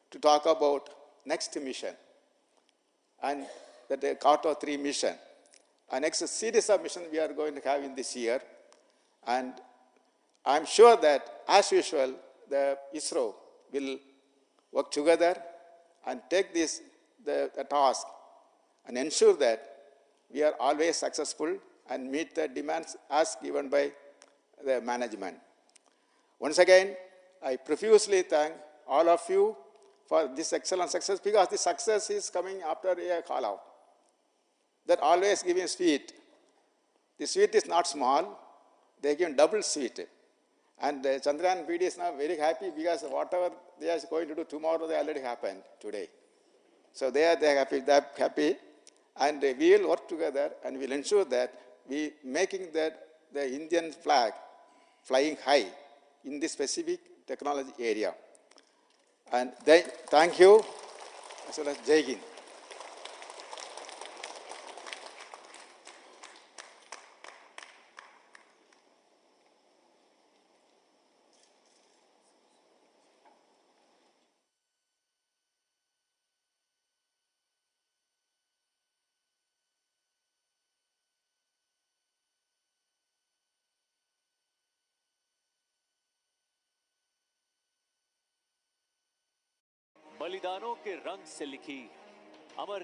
to talk about next mission and the Carto-3 mission. Our next series of missions we are going to have in this year. And I'm sure that, as usual, the ISRO will work together and take this, the task and ensure that we are always successful and meet the demands as given by the management. Once again, I profusely thank all of you for this excellent success, because the success is coming after a call-out. That always giving sweet. The sweet is not small, they give double sweet. And Chandrayaan PD is now very happy because whatever they are going to do tomorrow, they already happened today. So they are happy, and we will work together and we will ensure that we making the Indian flag flying high in this specific technology area. And thank you, as well as Jai Hind. बलिदानों के रंग से लिखी अमर